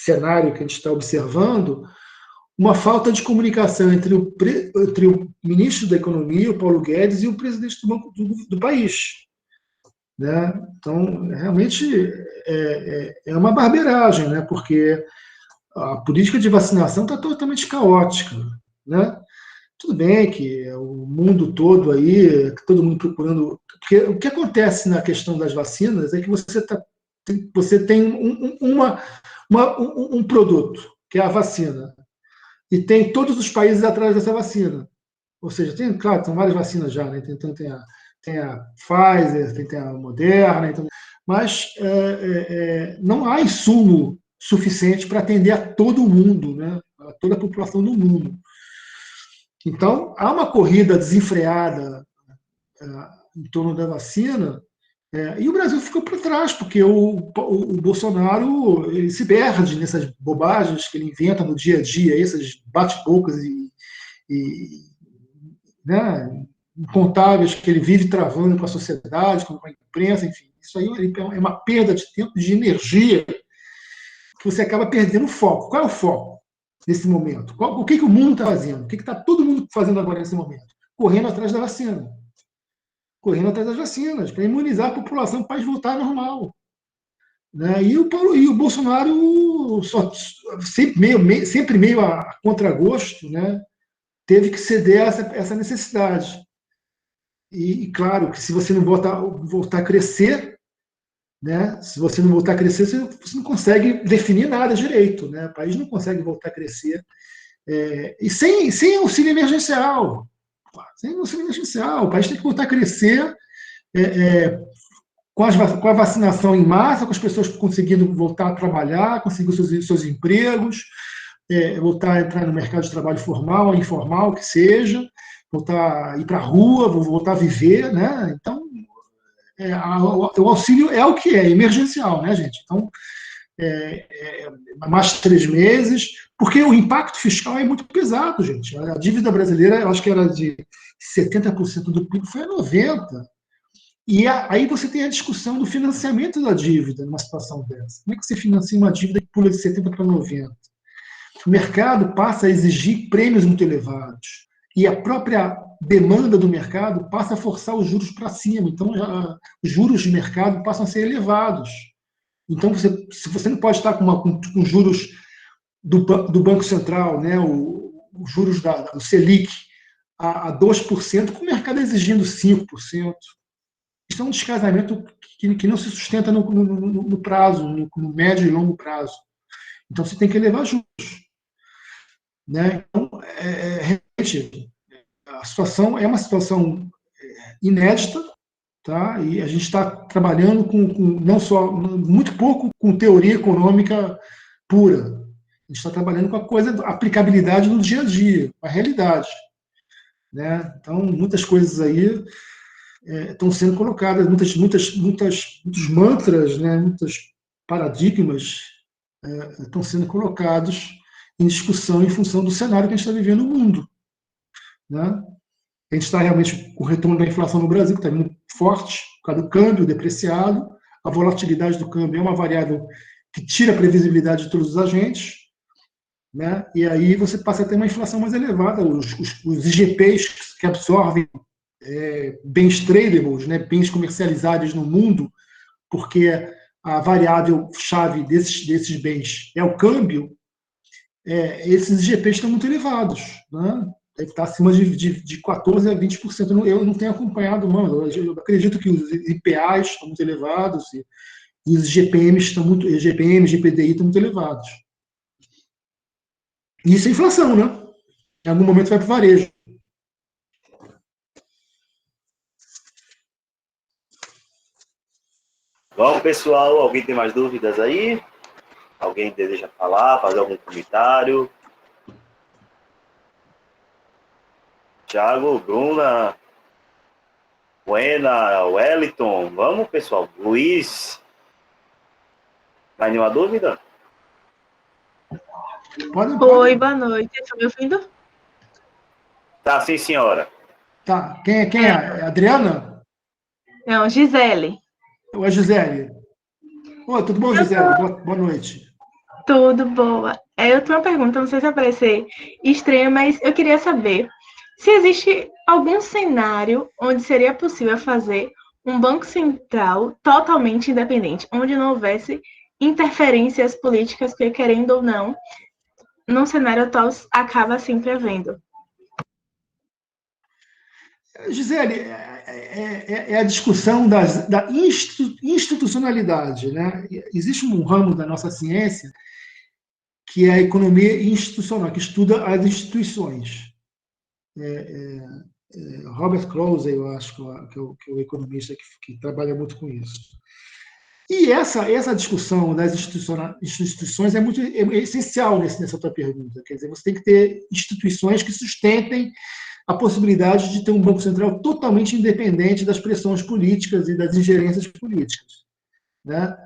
cenário que a gente está observando, uma falta de comunicação entre o ministro da Economia, o Paulo Guedes, e o presidente do Banco do país. Né? Então, realmente é uma barbeiragem, né? Porque a política de vacinação está totalmente caótica. Né? Tudo bem que o mundo todo aí, todo mundo procurando. Porque o que acontece na questão das vacinas é que você tem um produto, que é a vacina, e tem todos os países atrás dessa vacina. Ou seja, claro, tem várias vacinas já, né? Então tem a Pfizer, tem a Moderna, mas não há insumo suficiente para atender a todo mundo, né? A toda a população do mundo. Então, há uma corrida desenfreada em torno da vacina, e o Brasil ficou por trás, porque o Bolsonaro ele se perde nessas bobagens que ele inventa no dia a dia, essas bate-bocas né, incontáveis que ele vive travando com a sociedade, com a imprensa, enfim. Isso aí é uma perda de tempo, de energia, que você acaba perdendo o foco. Qual é o foco nesse momento? O que o mundo está fazendo? O que está todo mundo fazendo agora nesse momento? Correndo atrás da vacina. Correndo atrás das vacinas, para imunizar a população para o país voltar ao normal. Né? E o Bolsonaro, sempre meio a contragosto, né? Teve que ceder a essa necessidade. E claro, que se você não voltar a crescer, né? Se você não voltar a crescer, você não consegue definir nada direito. Né? O país não consegue voltar a crescer. E sem auxílio emergencial. Sem auxílio emergencial. O país tem que voltar a crescer com a vacinação em massa, com as pessoas conseguindo voltar a trabalhar, conseguir seus empregos, voltar a entrar no mercado de trabalho formal ou informal, que seja, voltar a ir para a rua, voltar a viver, né? Então, o auxílio é o que é, emergencial, né, gente? Então, mais 3 meses, porque o impacto fiscal é muito pesado, gente. A dívida brasileira, eu acho que era de 70% do PIB, foi a 90%. E aí você tem a discussão do financiamento da dívida numa situação dessa. Como é que você financia uma dívida que pula de 70 para 90? O mercado passa a exigir prêmios muito elevados. E a própria demanda do mercado passa a forçar os juros para cima. Então, os juros de mercado passam a ser elevados. Então, se você não pode estar com juros do Banco Central, né, os juros do Selic a 2%, com o mercado exigindo 5%. Isso é um descasamento que não se sustenta no prazo, no médio e longo prazo. Então, você tem que elevar juros. Né? Então, realmente, a situação é uma situação inédita, tá? E a gente está trabalhando com não só, muito pouco com teoria econômica pura. A gente está trabalhando com a aplicabilidade no dia a dia, com a realidade. Né? Então, muitas coisas aí estão sendo colocadas, muitos mantras, né, muitos paradigmas estão sendo colocados em discussão em função do cenário que a gente está vivendo no mundo. Né? A gente está realmente com o retorno da inflação no Brasil, que está muito forte, por causa do câmbio depreciado. A volatilidade do câmbio é uma variável que tira a previsibilidade de todos os agentes, né? E aí você passa a ter uma inflação mais elevada. Os IGPs que absorvem bens tradables, né, bens comercializáveis no mundo, porque a variável-chave desses bens é o câmbio, esses IGPs estão muito elevados, né? Deve estar acima de 14% a 20%. Eu não tenho acompanhado, mano. Eu acredito que os IPAs estão muito elevados e os GPMs estão muito, GPMs, GPDI estão muito elevados. Isso é inflação, né? Em algum momento vai para o varejo. Bom, pessoal, alguém tem mais dúvidas aí? Alguém deseja falar, fazer algum comentário? Thiago, Bruna, Buena, Wellington, vamos, pessoal. Luiz, mais nenhuma dúvida? Oi, boa noite. Estão me ouvindo? Tá, sim, senhora. Tá. Quem é? Adriana? Não, Gisele. Ou a Gisele? Oi, tudo bom, Gisele? Boa noite. Tudo boa. Eu tenho uma pergunta, não sei se vai parecer estranha, mas eu queria saber se existe algum cenário onde seria possível fazer um banco central totalmente independente, onde não houvesse interferências políticas, que, querendo ou não, num cenário atual acaba sempre havendo. Gisele, é a discussão da institucionalidade, né? Existe um ramo da nossa ciência que é a economia institucional, que estuda as instituições. Robert Klose, eu acho que é o economista que trabalha muito com isso. E essa discussão das instituições é essencial nessa tua pergunta. Quer dizer, você tem que ter instituições que sustentem a possibilidade de ter um Banco Central totalmente independente das pressões políticas e das ingerências políticas. Né?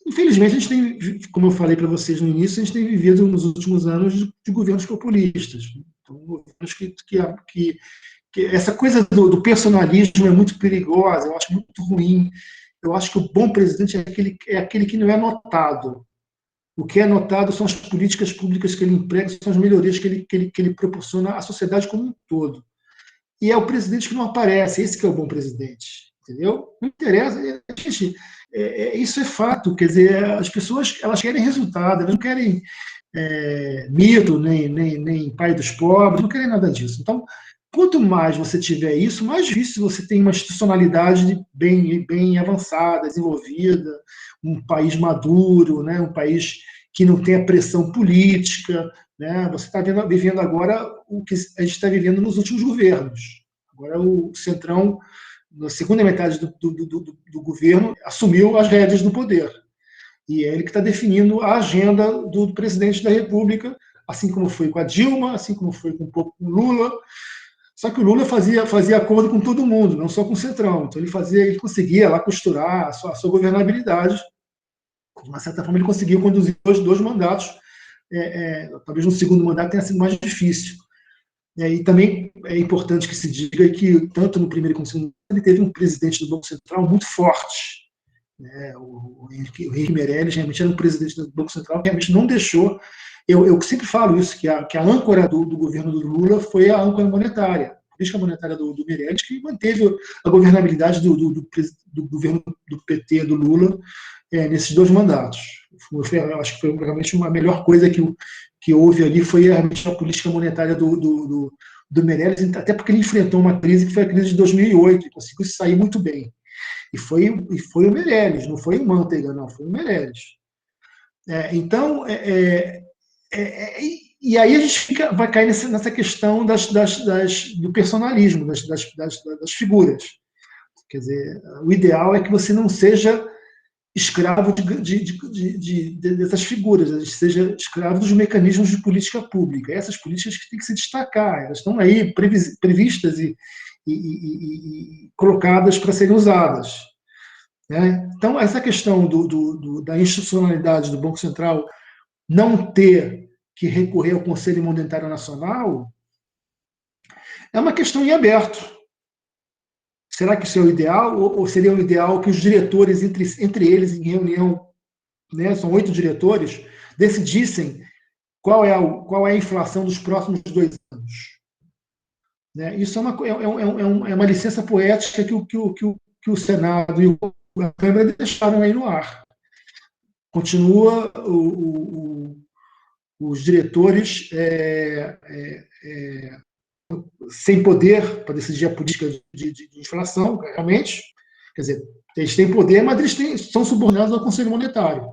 Infelizmente, a gente tem, como eu falei para vocês no início, a gente tem vivido nos últimos anos de governos populistas. Então, governos que essa coisa do personalismo é muito perigosa, eu acho muito ruim. Eu acho que o bom presidente é aquele que não é notado. O que é notado são as políticas públicas que ele emprega, são as melhorias que ele proporciona à sociedade como um todo. E é o presidente que não aparece, esse que é o bom presidente. Entendeu? Não interessa. Gente, isso é fato. Quer dizer, as pessoas elas querem resultado, elas não querem mito, nem pai dos pobres, não querem nada disso. Então, quanto mais você tiver isso, mais difícil você tem uma institucionalidade bem avançada, desenvolvida, um país maduro, né, um país que não tem a pressão política. Né? Você está vivendo agora o que a gente está vivendo nos últimos governos. Agora o Centrão, na segunda metade do governo, assumiu as rédeas do poder. E é ele que está definindo a agenda do presidente da República, assim como foi com a Dilma, assim como foi com o Lula. Só que o Lula fazia acordo com todo mundo, não só com o Centrão. Então ele conseguia lá costurar a sua governabilidade. De uma certa forma, ele conseguiu conduzir dois mandatos. Talvez no segundo mandato tenha sido mais difícil. E também é importante que se diga que, tanto no primeiro como no segundo, ele teve um presidente do Banco Central muito forte. O Henrique Meirelles realmente era um presidente do Banco Central que realmente não deixou. Eu sempre falo isso, que a âncora do governo do Lula foi a âncora monetária. A política monetária do Meirelles, que manteve a governabilidade do governo do PT, do Lula, nesses dois mandatos. Eu acho que foi realmente a melhor coisa que houve ali, foi realmente a política monetária do Meirelles, até porque ele enfrentou uma crise que foi a crise de 2008, e conseguiu sair muito bem. E foi o Meirelles, não foi o Manteiga, não, foi o Meirelles. Então, e aí a gente vai cair nessa questão do personalismo, das figuras. Quer dizer, o ideal é que você não seja escravo dessas figuras, seja escravo dos mecanismos de política pública. Essas políticas que têm que se destacar, elas estão aí previstas e colocadas para serem usadas. Né? Então, essa questão da institucionalidade do Banco Central não ter que recorrer ao Conselho Monetário Nacional é uma questão em aberto. Será que isso é o ideal? Ou seria o ideal que os diretores, entre eles, em reunião, né, são 8 diretores, decidissem qual é a inflação dos próximos 2 anos? Né? Isso é uma licença poética que o Senado e a Câmara deixaram aí no ar. Continua os diretores sem poder para decidir a política de inflação, realmente. Quer dizer, eles têm poder, mas eles são subordinados ao Conselho Monetário.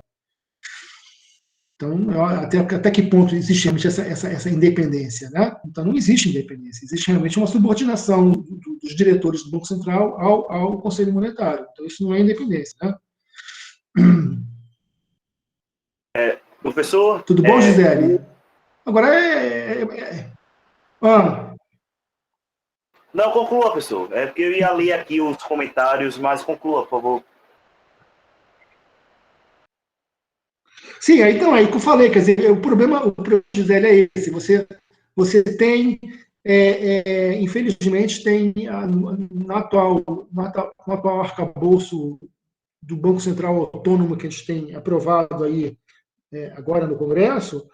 Então, até que ponto existe realmente essa independência? Né? Então, não existe independência. Existe realmente uma subordinação dos diretores do Banco Central ao Conselho Monetário. Então, isso não é independência. Né? Professor? Tudo bom, Gisele? Agora Não, conclua, professor. É porque eu ia ler aqui os comentários, mas conclua, por favor. Sim, então, aí que eu falei, quer dizer, o problema, Gisele, é esse. Você tem, infelizmente, no atual arcabouço do Banco Central Autônomo que a gente tem aprovado aí agora no Congresso,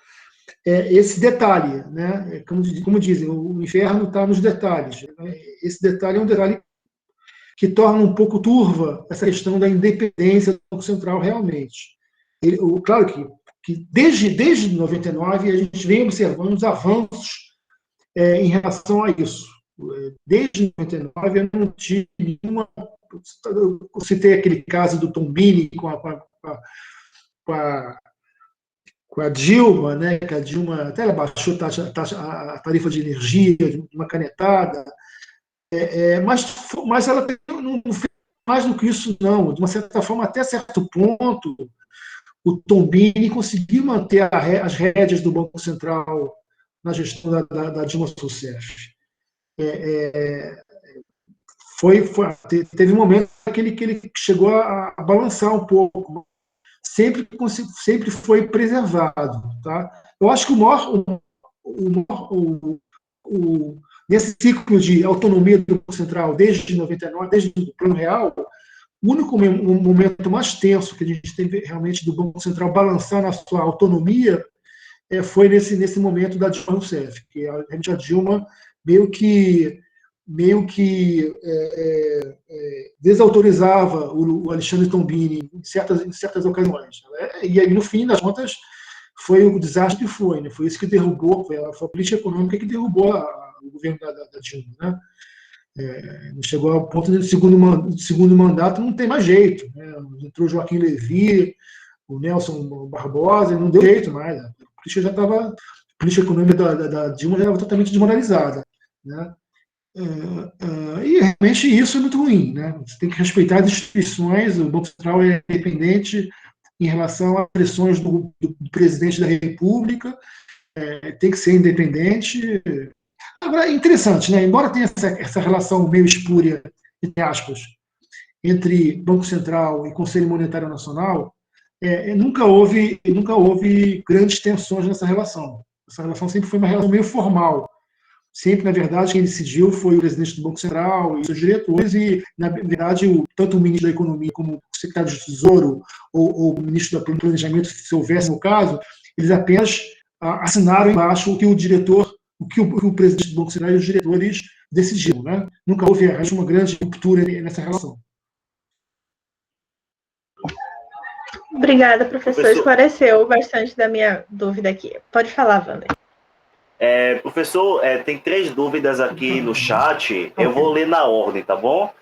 esse detalhe, né? Como dizem, o inferno está nos detalhes. Né? Esse detalhe é um detalhe que torna um pouco turva essa questão da independência do Banco Central realmente. Claro que desde 99 a gente vem observando os avanços em relação a isso. Desde 99 eu não tive nenhuma... Eu citei aquele caso do Tombini com a Dilma, né? Que a Dilma até ela baixou a tarifa de energia de uma canetada, mas ela não fez mais do que isso, não. De uma certa forma, até certo ponto, o Tombini conseguiu manter as rédeas do Banco Central na gestão da Dilma Rousseff. Teve um momento que ele chegou a balançar um pouco, sempre foi preservado. Tá? Eu acho que nesse ciclo de autonomia do Banco Central, desde 99, desde o Plano Real, o único momento mais tenso que a gente teve realmente do Banco Central balançar na sua autonomia foi nesse momento da Dilma Rousseff, que a Dilma meio que desautorizava o Alexandre Tombini em certas ocasiões. Né? E aí, no fim das contas, foi o desastre que foi. Né? Foi isso que derrubou, foi a política econômica que derrubou o governo da Dilma. Né? Chegou ao ponto do segundo mandato, não tem mais jeito. Né? Entrou Joaquim Levy, o Nelson Barbosa, não deu jeito mais. A política econômica da Dilma já estava totalmente desmoralizada. Né? E realmente isso é muito ruim. Né? Você tem que respeitar as instituições, o Banco Central é independente em relação às pressões do presidente da República, tem que ser independente. Agora, é interessante, né? Embora tenha essa relação meio espúria, entre aspas, entre Banco Central e Conselho Monetário Nacional, nunca houve grandes tensões nessa relação. Essa relação sempre foi uma relação meio formal. Sempre, na verdade, quem decidiu foi o presidente do Banco Central e seus diretores, e, na verdade, tanto o ministro da Economia como o secretário de Tesouro ou o ministro do Planejamento, se houvesse no caso, eles apenas assinaram embaixo o que o presidente do Banco Central e os diretores decidiram. Né? Nunca houve uma grande ruptura nessa relação. Obrigada, professor. Esclareceu bastante da minha dúvida aqui. Pode falar, Wander. Professor, tem 3 dúvidas aqui no chat. Eu vou ler na ordem, tá bom?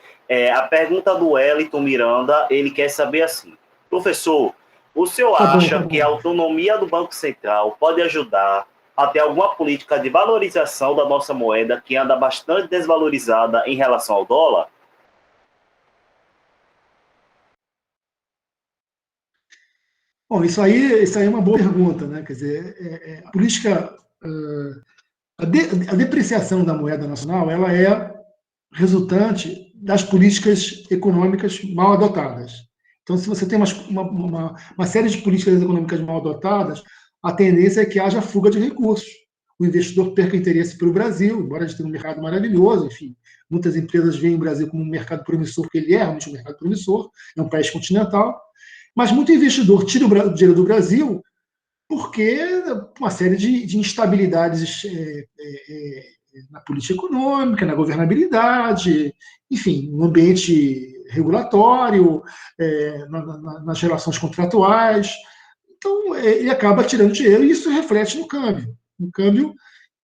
A pergunta do Wellington Miranda, ele quer saber assim: professor, o senhor acha que a autonomia do Banco Central pode ajudar a ter alguma política de valorização da nossa moeda que anda bastante desvalorizada em relação ao dólar? Bom, isso aí é uma boa pergunta, né? Quer dizer, a política, a depreciação da moeda nacional, ela é resultante das políticas econômicas mal adotadas. Então, se você tem uma série de políticas econômicas mal adotadas, a tendência é que haja fuga de recursos. O investidor perca interesse pelo Brasil, embora a gente tenha um mercado maravilhoso, enfim, muitas empresas veem o Brasil como um mercado promissor, porque ele é realmente um mercado promissor, é um país continental, mas muito investidor tira o dinheiro do Brasil porque uma série de instabilidades na política econômica, na governabilidade, enfim, no ambiente regulatório, nas relações contratuais. Então, ele acaba tirando dinheiro e isso reflete no câmbio. O câmbio,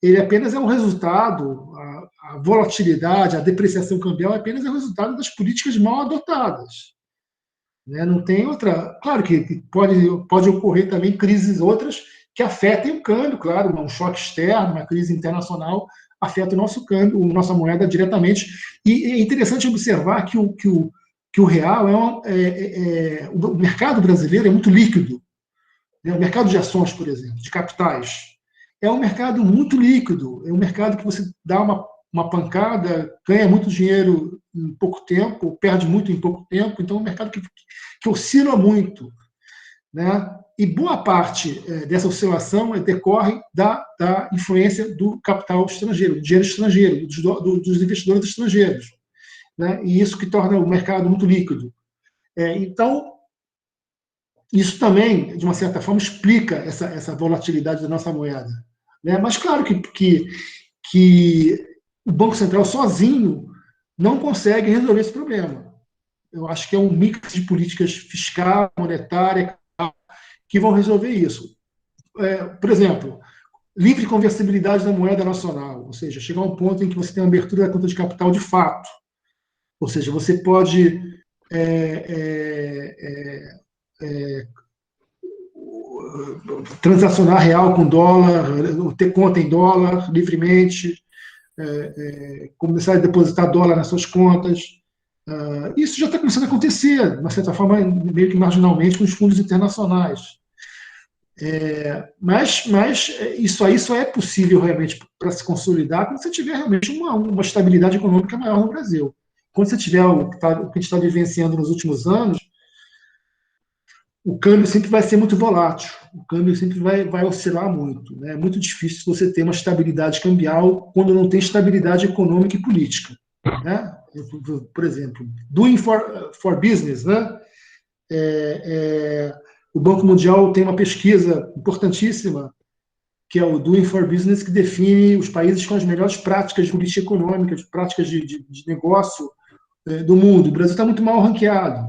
ele apenas é um resultado, a volatilidade, a depreciação cambial apenas é um resultado das políticas mal adotadas. Né? Não tem outra. Claro que pode ocorrer também crises outras que afetem o câmbio, claro, um choque externo, uma crise internacional afeta o nossa moeda diretamente. E é interessante observar que o real o mercado brasileiro é muito líquido. O mercado de ações, por exemplo, de capitais, é um mercado muito líquido, é um mercado que você dá uma pancada, ganha muito dinheiro em pouco tempo, perde muito em pouco tempo, então é um mercado que oscila muito. Né? E boa parte dessa oscilação decorre da influência do capital estrangeiro, do dinheiro estrangeiro, dos investidores estrangeiros. Né? E isso que torna o mercado muito líquido. Então, isso também, de uma certa forma, explica essa volatilidade da nossa moeda. Né? Mas, claro que o Banco Central sozinho não consegue resolver esse problema. Eu acho que é um mix de políticas fiscal, monetária, que vão resolver isso. Por exemplo, livre conversibilidade da moeda nacional, ou seja, chegar a um ponto em que você tem uma abertura da conta de capital de fato. Ou seja, você pode transacionar real com dólar, ter conta em dólar livremente, começar a depositar dólar nas suas contas. Isso já está começando a acontecer, de uma certa forma, meio que marginalmente, com os fundos internacionais. Mas isso aí só é possível realmente para se consolidar quando você tiver realmente uma estabilidade econômica maior no Brasil. Quando você tiver o que a gente está vivenciando nos últimos anos, o câmbio sempre vai ser muito volátil, o câmbio sempre vai oscilar muito. Né? É muito difícil você ter uma estabilidade cambial quando não tem estabilidade econômica e política. Né? Por exemplo, doing for business, né? O Banco Mundial tem uma pesquisa importantíssima, que é o Doing for Business, que define os países com as melhores práticas de política econômica, de práticas de negócio do mundo. O Brasil está muito mal ranqueado.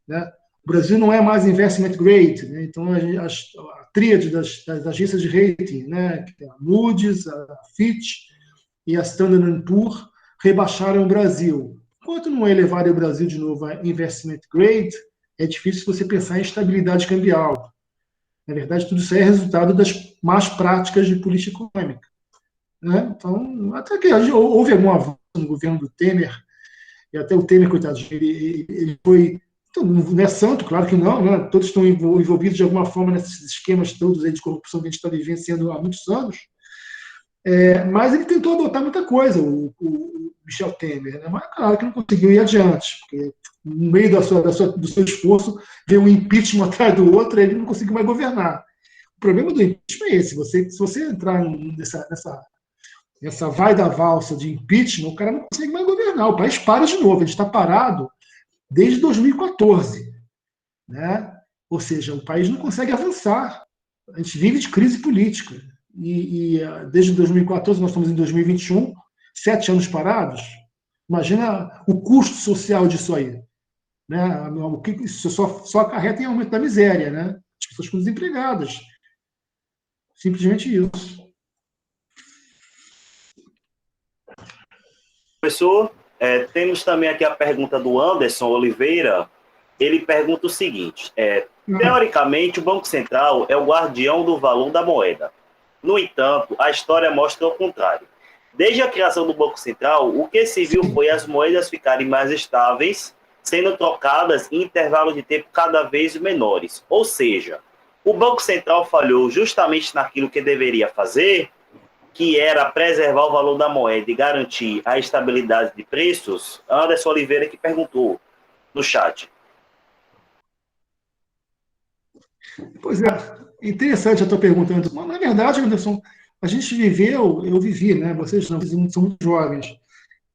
Né? O Brasil não é mais investment grade, né? Então a tríade das agências de rating, né? Que tem a Moody's, a Fitch e a Standard & Poor's, rebaixaram o Brasil. Enquanto não elevar o Brasil de novo a investment grade, é difícil você pensar em estabilidade cambial. Na verdade, tudo isso é resultado das más práticas de política econômica. Né? Então, até que houve algum avanço no governo do Temer, e até o Temer, coitado, ele foi... Então, não é santo, claro que não, né? Todos estão envolvidos de alguma forma nesses esquemas todos aí de corrupção que a gente está vivenciando há muitos anos. Mas ele tentou adotar muita coisa, o Michel Temer, né? Mas claro que não conseguiu ir adiante, porque no meio do seu esforço veio um impeachment atrás do outro e ele não conseguiu mais governar. O problema do impeachment é esse, se você entrar nessa vai da valsa de impeachment, o cara não consegue mais governar, o país para de novo, ele está parado desde 2014. Né? Ou seja, o país não consegue avançar, a gente vive de crise política. E desde 2014, nós estamos em 2021, 7 anos parados. Imagina o custo social disso aí. Né? O que isso só acarreta em aumento da miséria. Né? As pessoas ficam desempregadas. Simplesmente isso. Professor, temos também aqui a pergunta do Anderson Oliveira. Ele pergunta o seguinte: teoricamente, o Banco Central é o guardião do valor da moeda. No entanto, a história mostra o contrário. Desde a criação do Banco Central, o que se viu foi as moedas ficarem mais estáveis, sendo trocadas em intervalos de tempo cada vez menores. Ou seja, o Banco Central falhou justamente naquilo que deveria fazer? que era preservar o valor da moeda e garantir a estabilidade de preços? Anderson Oliveira que perguntou no chat. Pois é, interessante a tua pergunta, Anderson. Mas, na verdade, Anderson, a gente viveu, eu vivi, né? Vocês não, vocês são muito jovens.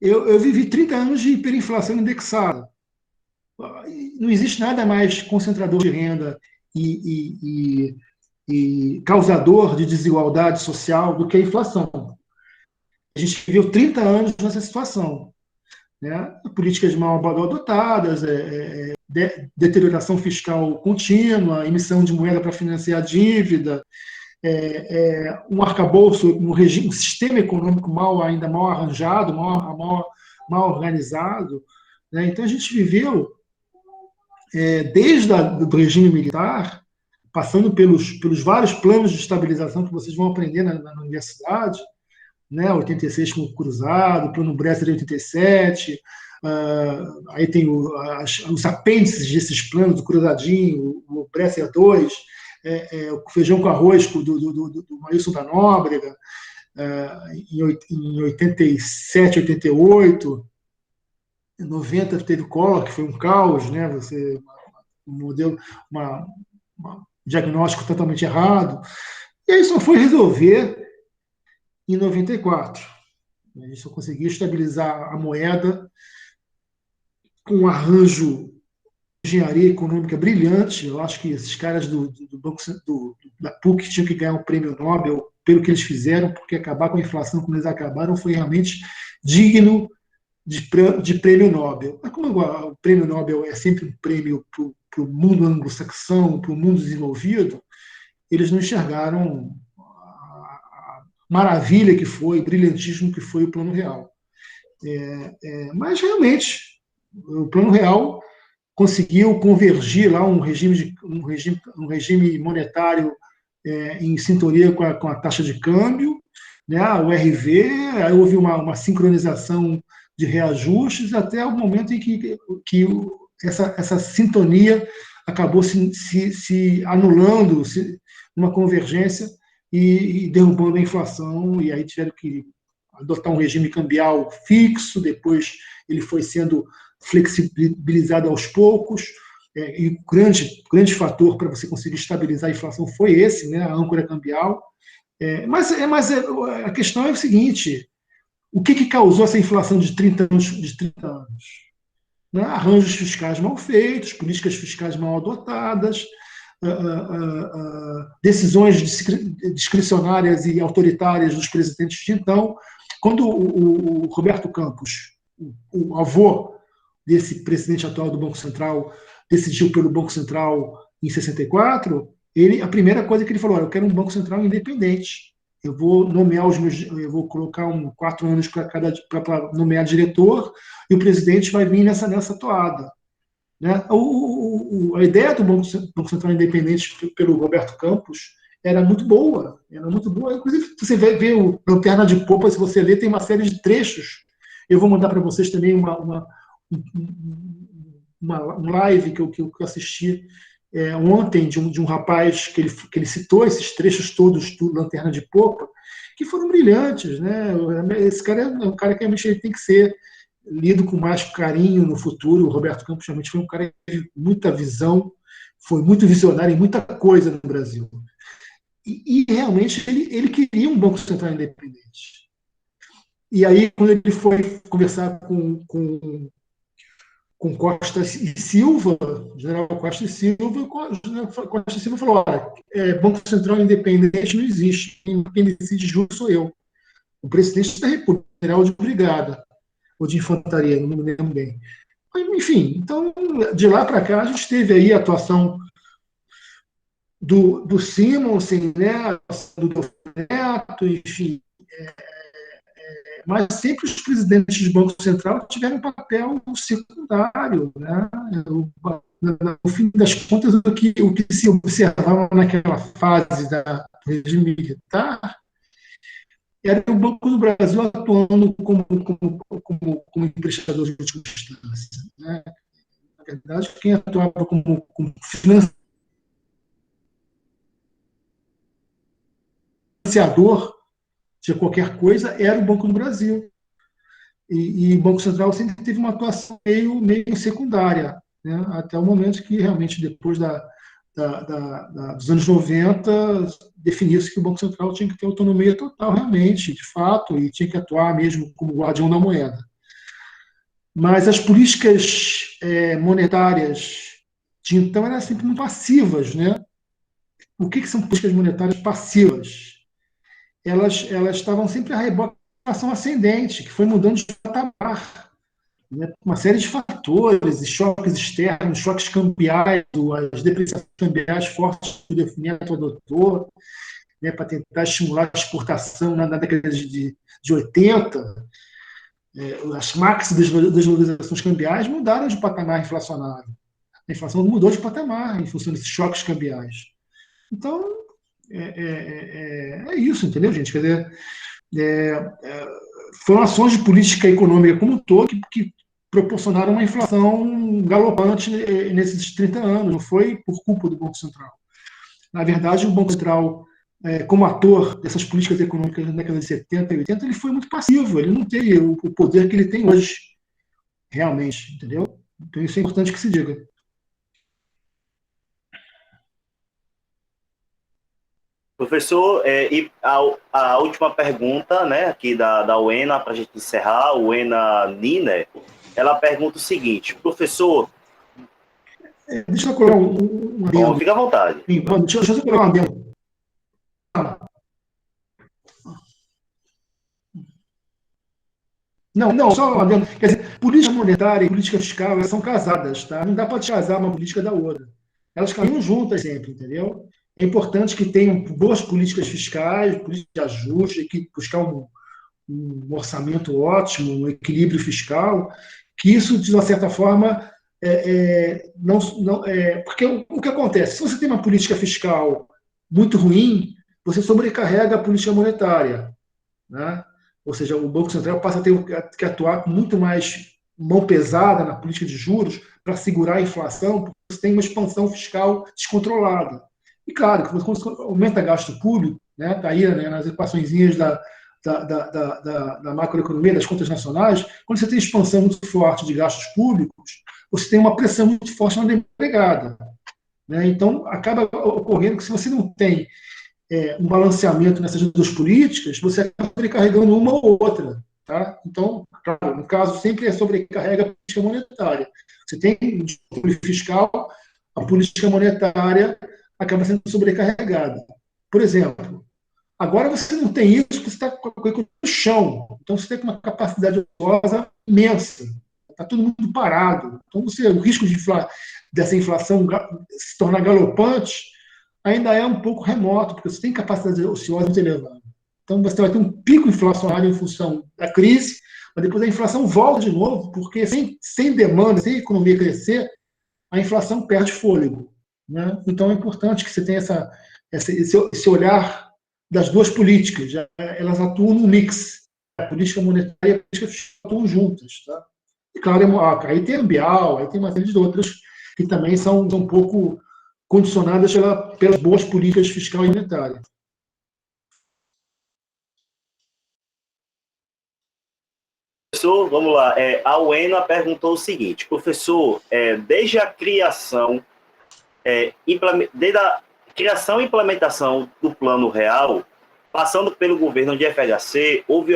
Eu vivi 30 anos de hiperinflação indexada. Não existe nada mais concentrador de renda e causador de desigualdade social do que a inflação. A gente viveu 30 anos nessa situação, né? Políticas mal adotadas, deterioração fiscal contínua, emissão de moeda para financiar a dívida, um arcabouço, um sistema econômico ainda mal arranjado, mal organizado, né? Então a gente viveu, desde o regime militar, passando pelos vários planos de estabilização que vocês vão aprender na universidade, né? 86 com o Cruzado, Plano Bresser de 87, aí tem os apêndices desses planos, do Cruzadinho, o Bresser 2, o feijão com arroz do Maílson da Nóbrega, em 87, 88, em 90 teve Collor, que foi um caos, né? Um modelo, um diagnóstico totalmente errado, e aí só foi resolver em 94. A gente só conseguiu estabilizar a moeda com um arranjo de engenharia econômica brilhante. Eu acho que esses caras do Banco da PUC tinham que ganhar um prêmio Nobel pelo que eles fizeram, porque acabar com a inflação como eles acabaram foi realmente digno de prêmio Nobel. Mas como o prêmio Nobel é sempre um prêmio para o mundo anglo-saxão, para o mundo desenvolvido, eles não enxergaram a maravilha que foi, o brilhantismo que foi o Plano Real. Mas, realmente, o Plano Real conseguiu convergir lá um regime monetário em sintonia com a taxa de câmbio, né, o RV, aí houve uma sincronização de reajustes até o momento em que essa sintonia acabou se anulando, numa convergência e derrubando a inflação, e aí tiveram que adotar um regime cambial fixo, depois ele foi sendo flexibilizado aos poucos, e o grande fator para você conseguir estabilizar a inflação foi esse, né, a âncora cambial. Mas a questão é o seguinte: o que causou essa inflação de 30 anos? Né? Arranjos fiscais mal feitos, políticas fiscais mal adotadas, decisões discricionárias e autoritárias dos presidentes de então. Quando o Roberto Campos, o avô desse presidente atual do Banco Central, decidiu pelo Banco Central em 64, a primeira coisa que ele falou: eu quero um Banco Central independente. Eu vou nomear eu vou colocar 4 anos para nomear diretor, e o presidente vai vir nessa toada. Né? A ideia do Banco Central independente pelo Roberto Campos era muito boa. Inclusive, você vê o Lanterna de Popa, se você ler, tem uma série de trechos. Eu vou mandar para vocês também uma live que eu assisti ontem de um rapaz que ele citou esses trechos todos do Lanterna de Popa, que foram brilhantes. Né? Esse cara é um cara que realmente ele tem que ser lido com mais carinho no futuro. O Roberto Campos realmente foi um cara que teve muita visão, foi muito visionário em muita coisa no Brasil. E realmente ele queria um Banco Central independente. E aí, quando ele foi conversar com Costa e Silva, general Costa e Silva, Costa e Silva falou: olha, Banco Central independente não existe, quem decide justo sou eu. O presidente da República, general de brigada, ou de infantaria, não me lembro bem. Enfim, então, de lá para cá, a gente teve aí a atuação do Simonsen, né, do Neto, enfim. Mas sempre os presidentes do Banco Central tiveram um papel secundário. Né? No fim das contas, o que se observava naquela fase do regime militar era o Banco do Brasil atuando como emprestador de última instância. Né? Na verdade, quem atuava como financiador de qualquer coisa, era o Banco do Brasil. E o Banco Central sempre teve uma atuação meio secundária, né? Até o momento que, realmente, depois dos anos 90, definiu-se que o Banco Central tinha que ter autonomia total, realmente, de fato, e tinha que atuar mesmo como guardião da moeda. Mas as políticas monetárias de então eram sempre muito passivas, né? O que são políticas monetárias passivas? Elas estavam sempre a reboque da inflação ascendente, que foi mudando de patamar, né? Uma série de fatores, choques externos, choques cambiais, as depreciações cambiais fortes que o FMI adotou, né, para tentar estimular a exportação na década de 80. As máximas desvalorizações cambiais mudaram de patamar inflacionário. A inflação mudou de patamar em função desses choques cambiais. Então, é isso, entendeu, gente? Quer dizer, foram ações de política econômica como um todo que proporcionaram uma inflação galopante nesses 30 anos, não foi por culpa do Banco Central. Na verdade, o Banco Central, como ator dessas políticas econômicas na década de 70 e 80, ele foi muito passivo, ele não teve o poder que ele tem hoje, realmente, entendeu? Então isso é importante que se diga. Professor, e a última pergunta, né, aqui da Uena, para a gente encerrar, Uena Niner, ela pergunta o seguinte: professor... Deixa eu colocar um adendo. Bom, fica à vontade. Deixa eu colocar um adendo. Não, só um adendo. Quer dizer, política monetária e política fiscal, elas são casadas, tá? Não dá para descasar uma política da outra. Elas caminham juntas sempre, entendeu? É importante que tenham boas políticas fiscais, políticas de ajuste, que buscar um orçamento ótimo, um equilíbrio fiscal, que isso, de uma certa forma, porque o que acontece? Se você tem uma política fiscal muito ruim, você sobrecarrega a política monetária, né? Ou seja, o Banco Central passa a ter que atuar com muito mais mão pesada na política de juros para segurar a inflação, porque você tem uma expansão fiscal descontrolada. E claro, quando você aumenta gasto público, né, tá aí, né, nas equaçõezinhas da macroeconomia, das contas nacionais, quando você tem expansão muito forte de gastos públicos, você tem uma pressão muito forte na demanda empregada, né? Então, acaba ocorrendo que se você não tem um balanceamento nessas duas políticas, você acaba sobrecarregando uma ou outra. Tá? Então, claro, no caso, sempre sobrecarrega a política monetária. Você tem o fiscal, a política monetária acaba sendo sobrecarregada. Por exemplo, agora você não tem isso porque você está com a economia no chão. Então, você tem uma capacidade ociosa imensa. Está todo mundo parado. Então, o risco dessa inflação se tornar galopante ainda é um pouco remoto, porque você tem capacidade ociosa muito elevada. Então, você vai ter um pico inflacionário em função da crise, mas depois a inflação volta de novo, porque sem demanda, sem a economia crescer, a inflação perde fôlego, né? Então, é importante que você tenha esse olhar das duas políticas. Elas atuam no mix. A política monetária e a política fiscal atuam juntas. Tá? E, claro, aí tem ambial, aí tem uma série de outras que também são um pouco condicionadas pelas boas políticas fiscal e monetária. Professor, vamos lá. A Uena perguntou o seguinte: professor, desde a criação, desde a criação e implementação do Plano Real, passando pelo governo de FHC, houve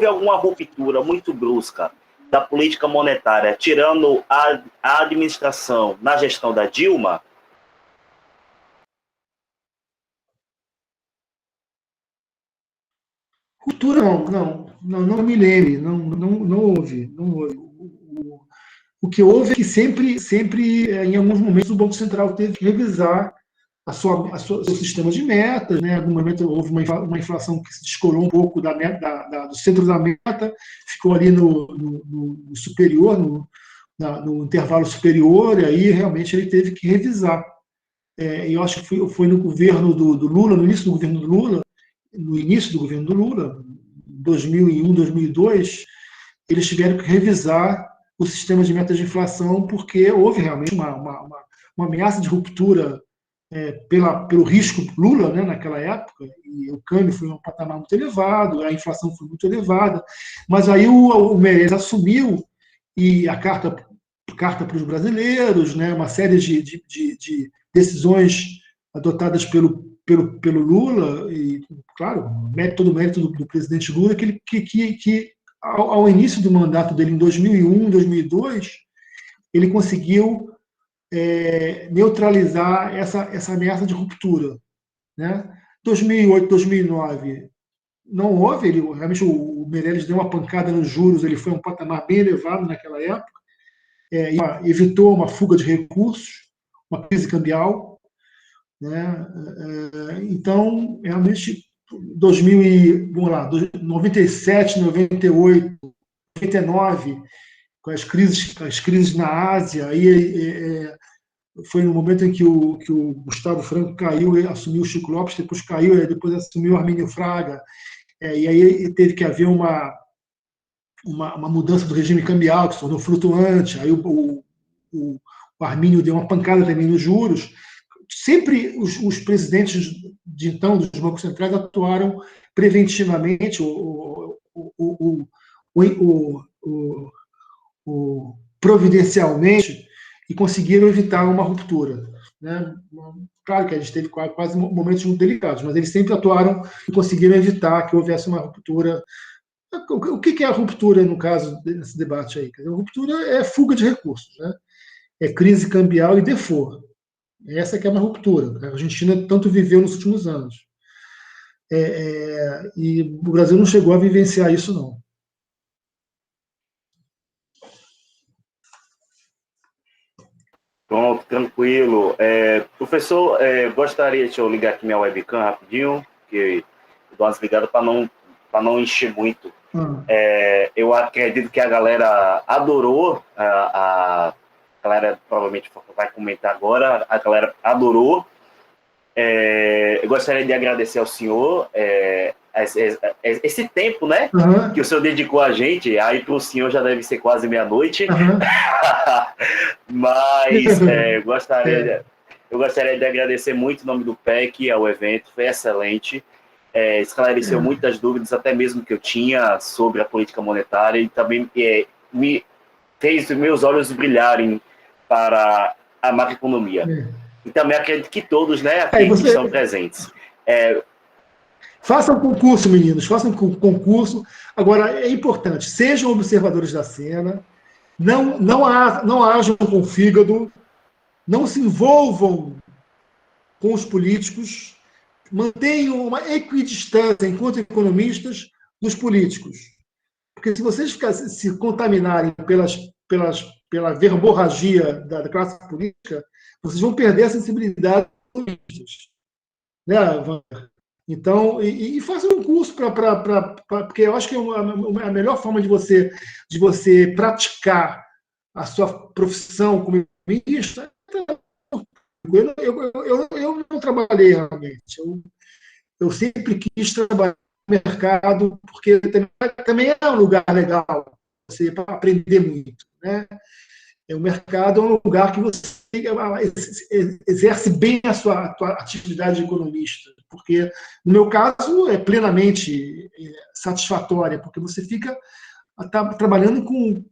alguma ruptura muito brusca da política monetária, tirando a administração na gestão da Dilma? Ruptura não me lembre, não houve. O que houve é que sempre, em alguns momentos, o Banco Central teve que revisar seu sistema de metas, né? Em algum momento houve uma inflação que se descolou um pouco do centro da meta, ficou ali no superior, no intervalo superior, e aí realmente ele teve que revisar. Eu acho que foi no governo do Lula, no início do governo do Lula, 2001, 2002, eles tiveram que revisar o sistema de metas de inflação porque houve realmente uma ameaça de ruptura pelo risco Lula, né, naquela época, e o câmbio foi um patamar muito elevado, a inflação foi muito elevada, mas aí o Meirelles assumiu e a carta para os brasileiros, né, uma série de decisões adotadas pelo Lula, e, claro, todo o mérito do presidente Lula, que ao início do mandato dele, em 2001, 2002, ele conseguiu neutralizar essa ameaça de ruptura. Né? 2008, 2009, não houve, realmente o Meirelles deu uma pancada nos juros, ele foi um patamar bem elevado naquela época, evitou uma fuga de recursos, uma crise cambial. Né? Então, realmente, 97, 98, 99, com as crises na Ásia, aí foi no momento em que o Gustavo Franco caiu, ele assumiu o Chico Lopes, depois caiu, depois assumiu o Armínio Fraga, e aí teve que haver uma mudança do regime cambial, que se tornou flutuante, aí o Armínio deu uma pancada também nos juros. Sempre os presidentes de então dos bancos centrais atuaram preventivamente, providencialmente, e conseguiram evitar uma ruptura. Né? Claro que a gente teve quase momentos muito delicados, mas eles sempre atuaram e conseguiram evitar que houvesse uma ruptura. O que é a ruptura, no caso, nesse debate aí? A ruptura é fuga de recursos, né? É crise cambial e default. Essa que é uma ruptura. A Argentina tanto viveu nos últimos anos. E o Brasil não chegou a vivenciar isso, não. Pronto, tranquilo. Professor, gostaria de eu ligar aqui minha webcam rapidinho, que eu dou umas ligadas para não encher muito. Eu acredito que a galera adorou, a galera provavelmente vai comentar agora, a galera adorou. Eu gostaria de agradecer ao senhor esse tempo, né, que o senhor dedicou a gente. Aí para o senhor já deve ser quase meia-noite. Mas eu gostaria de agradecer muito em nome do PEC ao evento, foi excelente. Esclareceu muitas dúvidas, até mesmo que eu tinha sobre a política monetária, e também me fez meus olhos brilharem para a macroeconomia. E também acredito que todos, né, aqui que estão presentes. Façam concurso, meninos, façam concurso. Agora, é importante, sejam observadores da cena, não ajam com fígado, não se envolvam com os políticos, mantenham uma equidistância enquanto economistas dos políticos. Porque se vocês se contaminarem pela verborragia da classe política, vocês vão perder a sensibilidade dos políticos. Né, Wander? Então, e façam um curso porque eu acho que a melhor forma de você praticar a sua profissão como economista. Eu não trabalhei realmente. Eu sempre quis trabalhar no mercado, porque também é um lugar legal você para aprender muito, né? O mercado é um lugar que você exerce bem a sua atividade de economista, porque, no meu caso, é plenamente satisfatória, porque você fica trabalhando com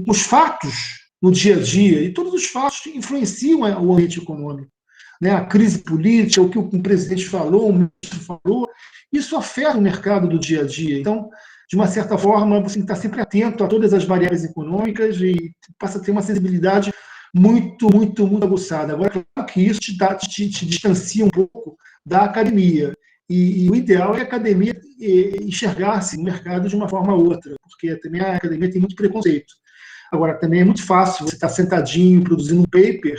os fatos no dia a dia, e todos os fatos influenciam o ambiente econômico. Né? A crise política, o que o presidente falou, o ministro falou, isso afeta o mercado do dia a dia. Então, de uma certa forma, você tem que estar sempre atento a todas as variáveis econômicas e passa a ter uma sensibilidade muito, muito, muito aguçada. Agora, claro que isso te distancia um pouco da academia. E o ideal é a academia enxergar-se no mercado de uma forma ou outra, porque também a academia tem muito preconceito. Agora, também é muito fácil você estar sentadinho, produzindo um paper,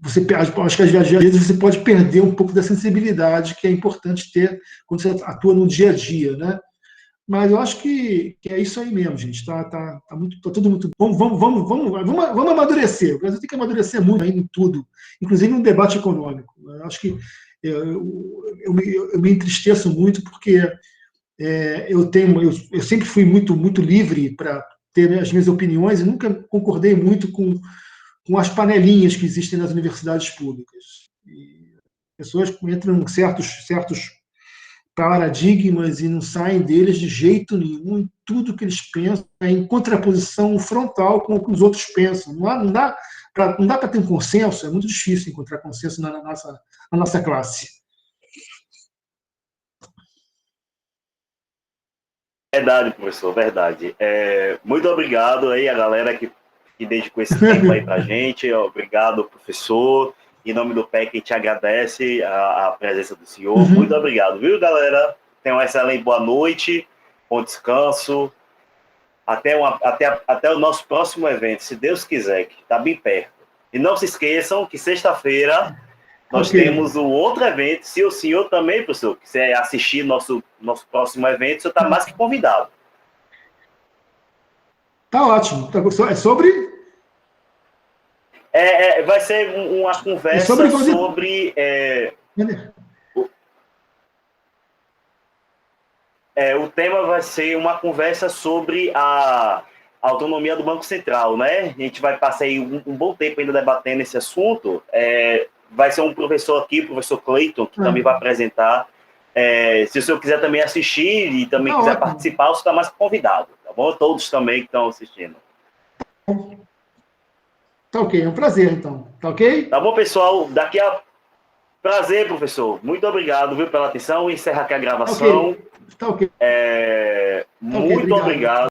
acho que às vezes você pode perder um pouco da sensibilidade que é importante ter quando você atua no dia a dia, né? Mas eu acho que é isso aí mesmo, gente. Tá tudo muito bom. Vamos amadurecer. O Brasil tem que amadurecer muito ainda em tudo, inclusive no debate econômico. Eu acho que eu me entristeço muito porque eu sempre fui muito, muito livre para ter as minhas opiniões e nunca concordei muito com com as panelinhas que existem nas universidades públicas. E pessoas entram em certos paradigmas e não saem deles de jeito nenhum, e tudo que eles pensam é em contraposição frontal com o que os outros pensam. Não dá para ter um consenso, é muito difícil encontrar consenso na nossa classe. Verdade, professor, verdade. Muito obrigado aí a galera que dedicou esse tempo aí para a gente. Obrigado, professor. Em nome do PEC, a gente agradece a presença do senhor. Uhum. Muito obrigado, viu, galera? Tenham uma excelente boa noite, bom descanso. Até o nosso próximo evento, se Deus quiser, que está bem perto. E não se esqueçam que sexta-feira nós temos um outro evento. Se o senhor também, professor, quiser assistir nosso próximo evento, o senhor está mais que convidado. Tá ótimo. É sobre... Vai ser uma conversa sobre o tema vai ser uma conversa sobre a autonomia do Banco Central, né? A gente vai passar aí um bom tempo ainda debatendo esse assunto. Vai ser um professor aqui, o professor Cleiton, que também vai apresentar. Se o senhor quiser também assistir e também quiser participar, o senhor está mais convidado, tá bom? Todos também que estão assistindo. Tá ok, é um prazer, então. Tá ok? Tá bom, pessoal? Prazer, professor. Muito obrigado, viu, pela atenção. Encerra aqui a gravação. Tá ok. Muito obrigado.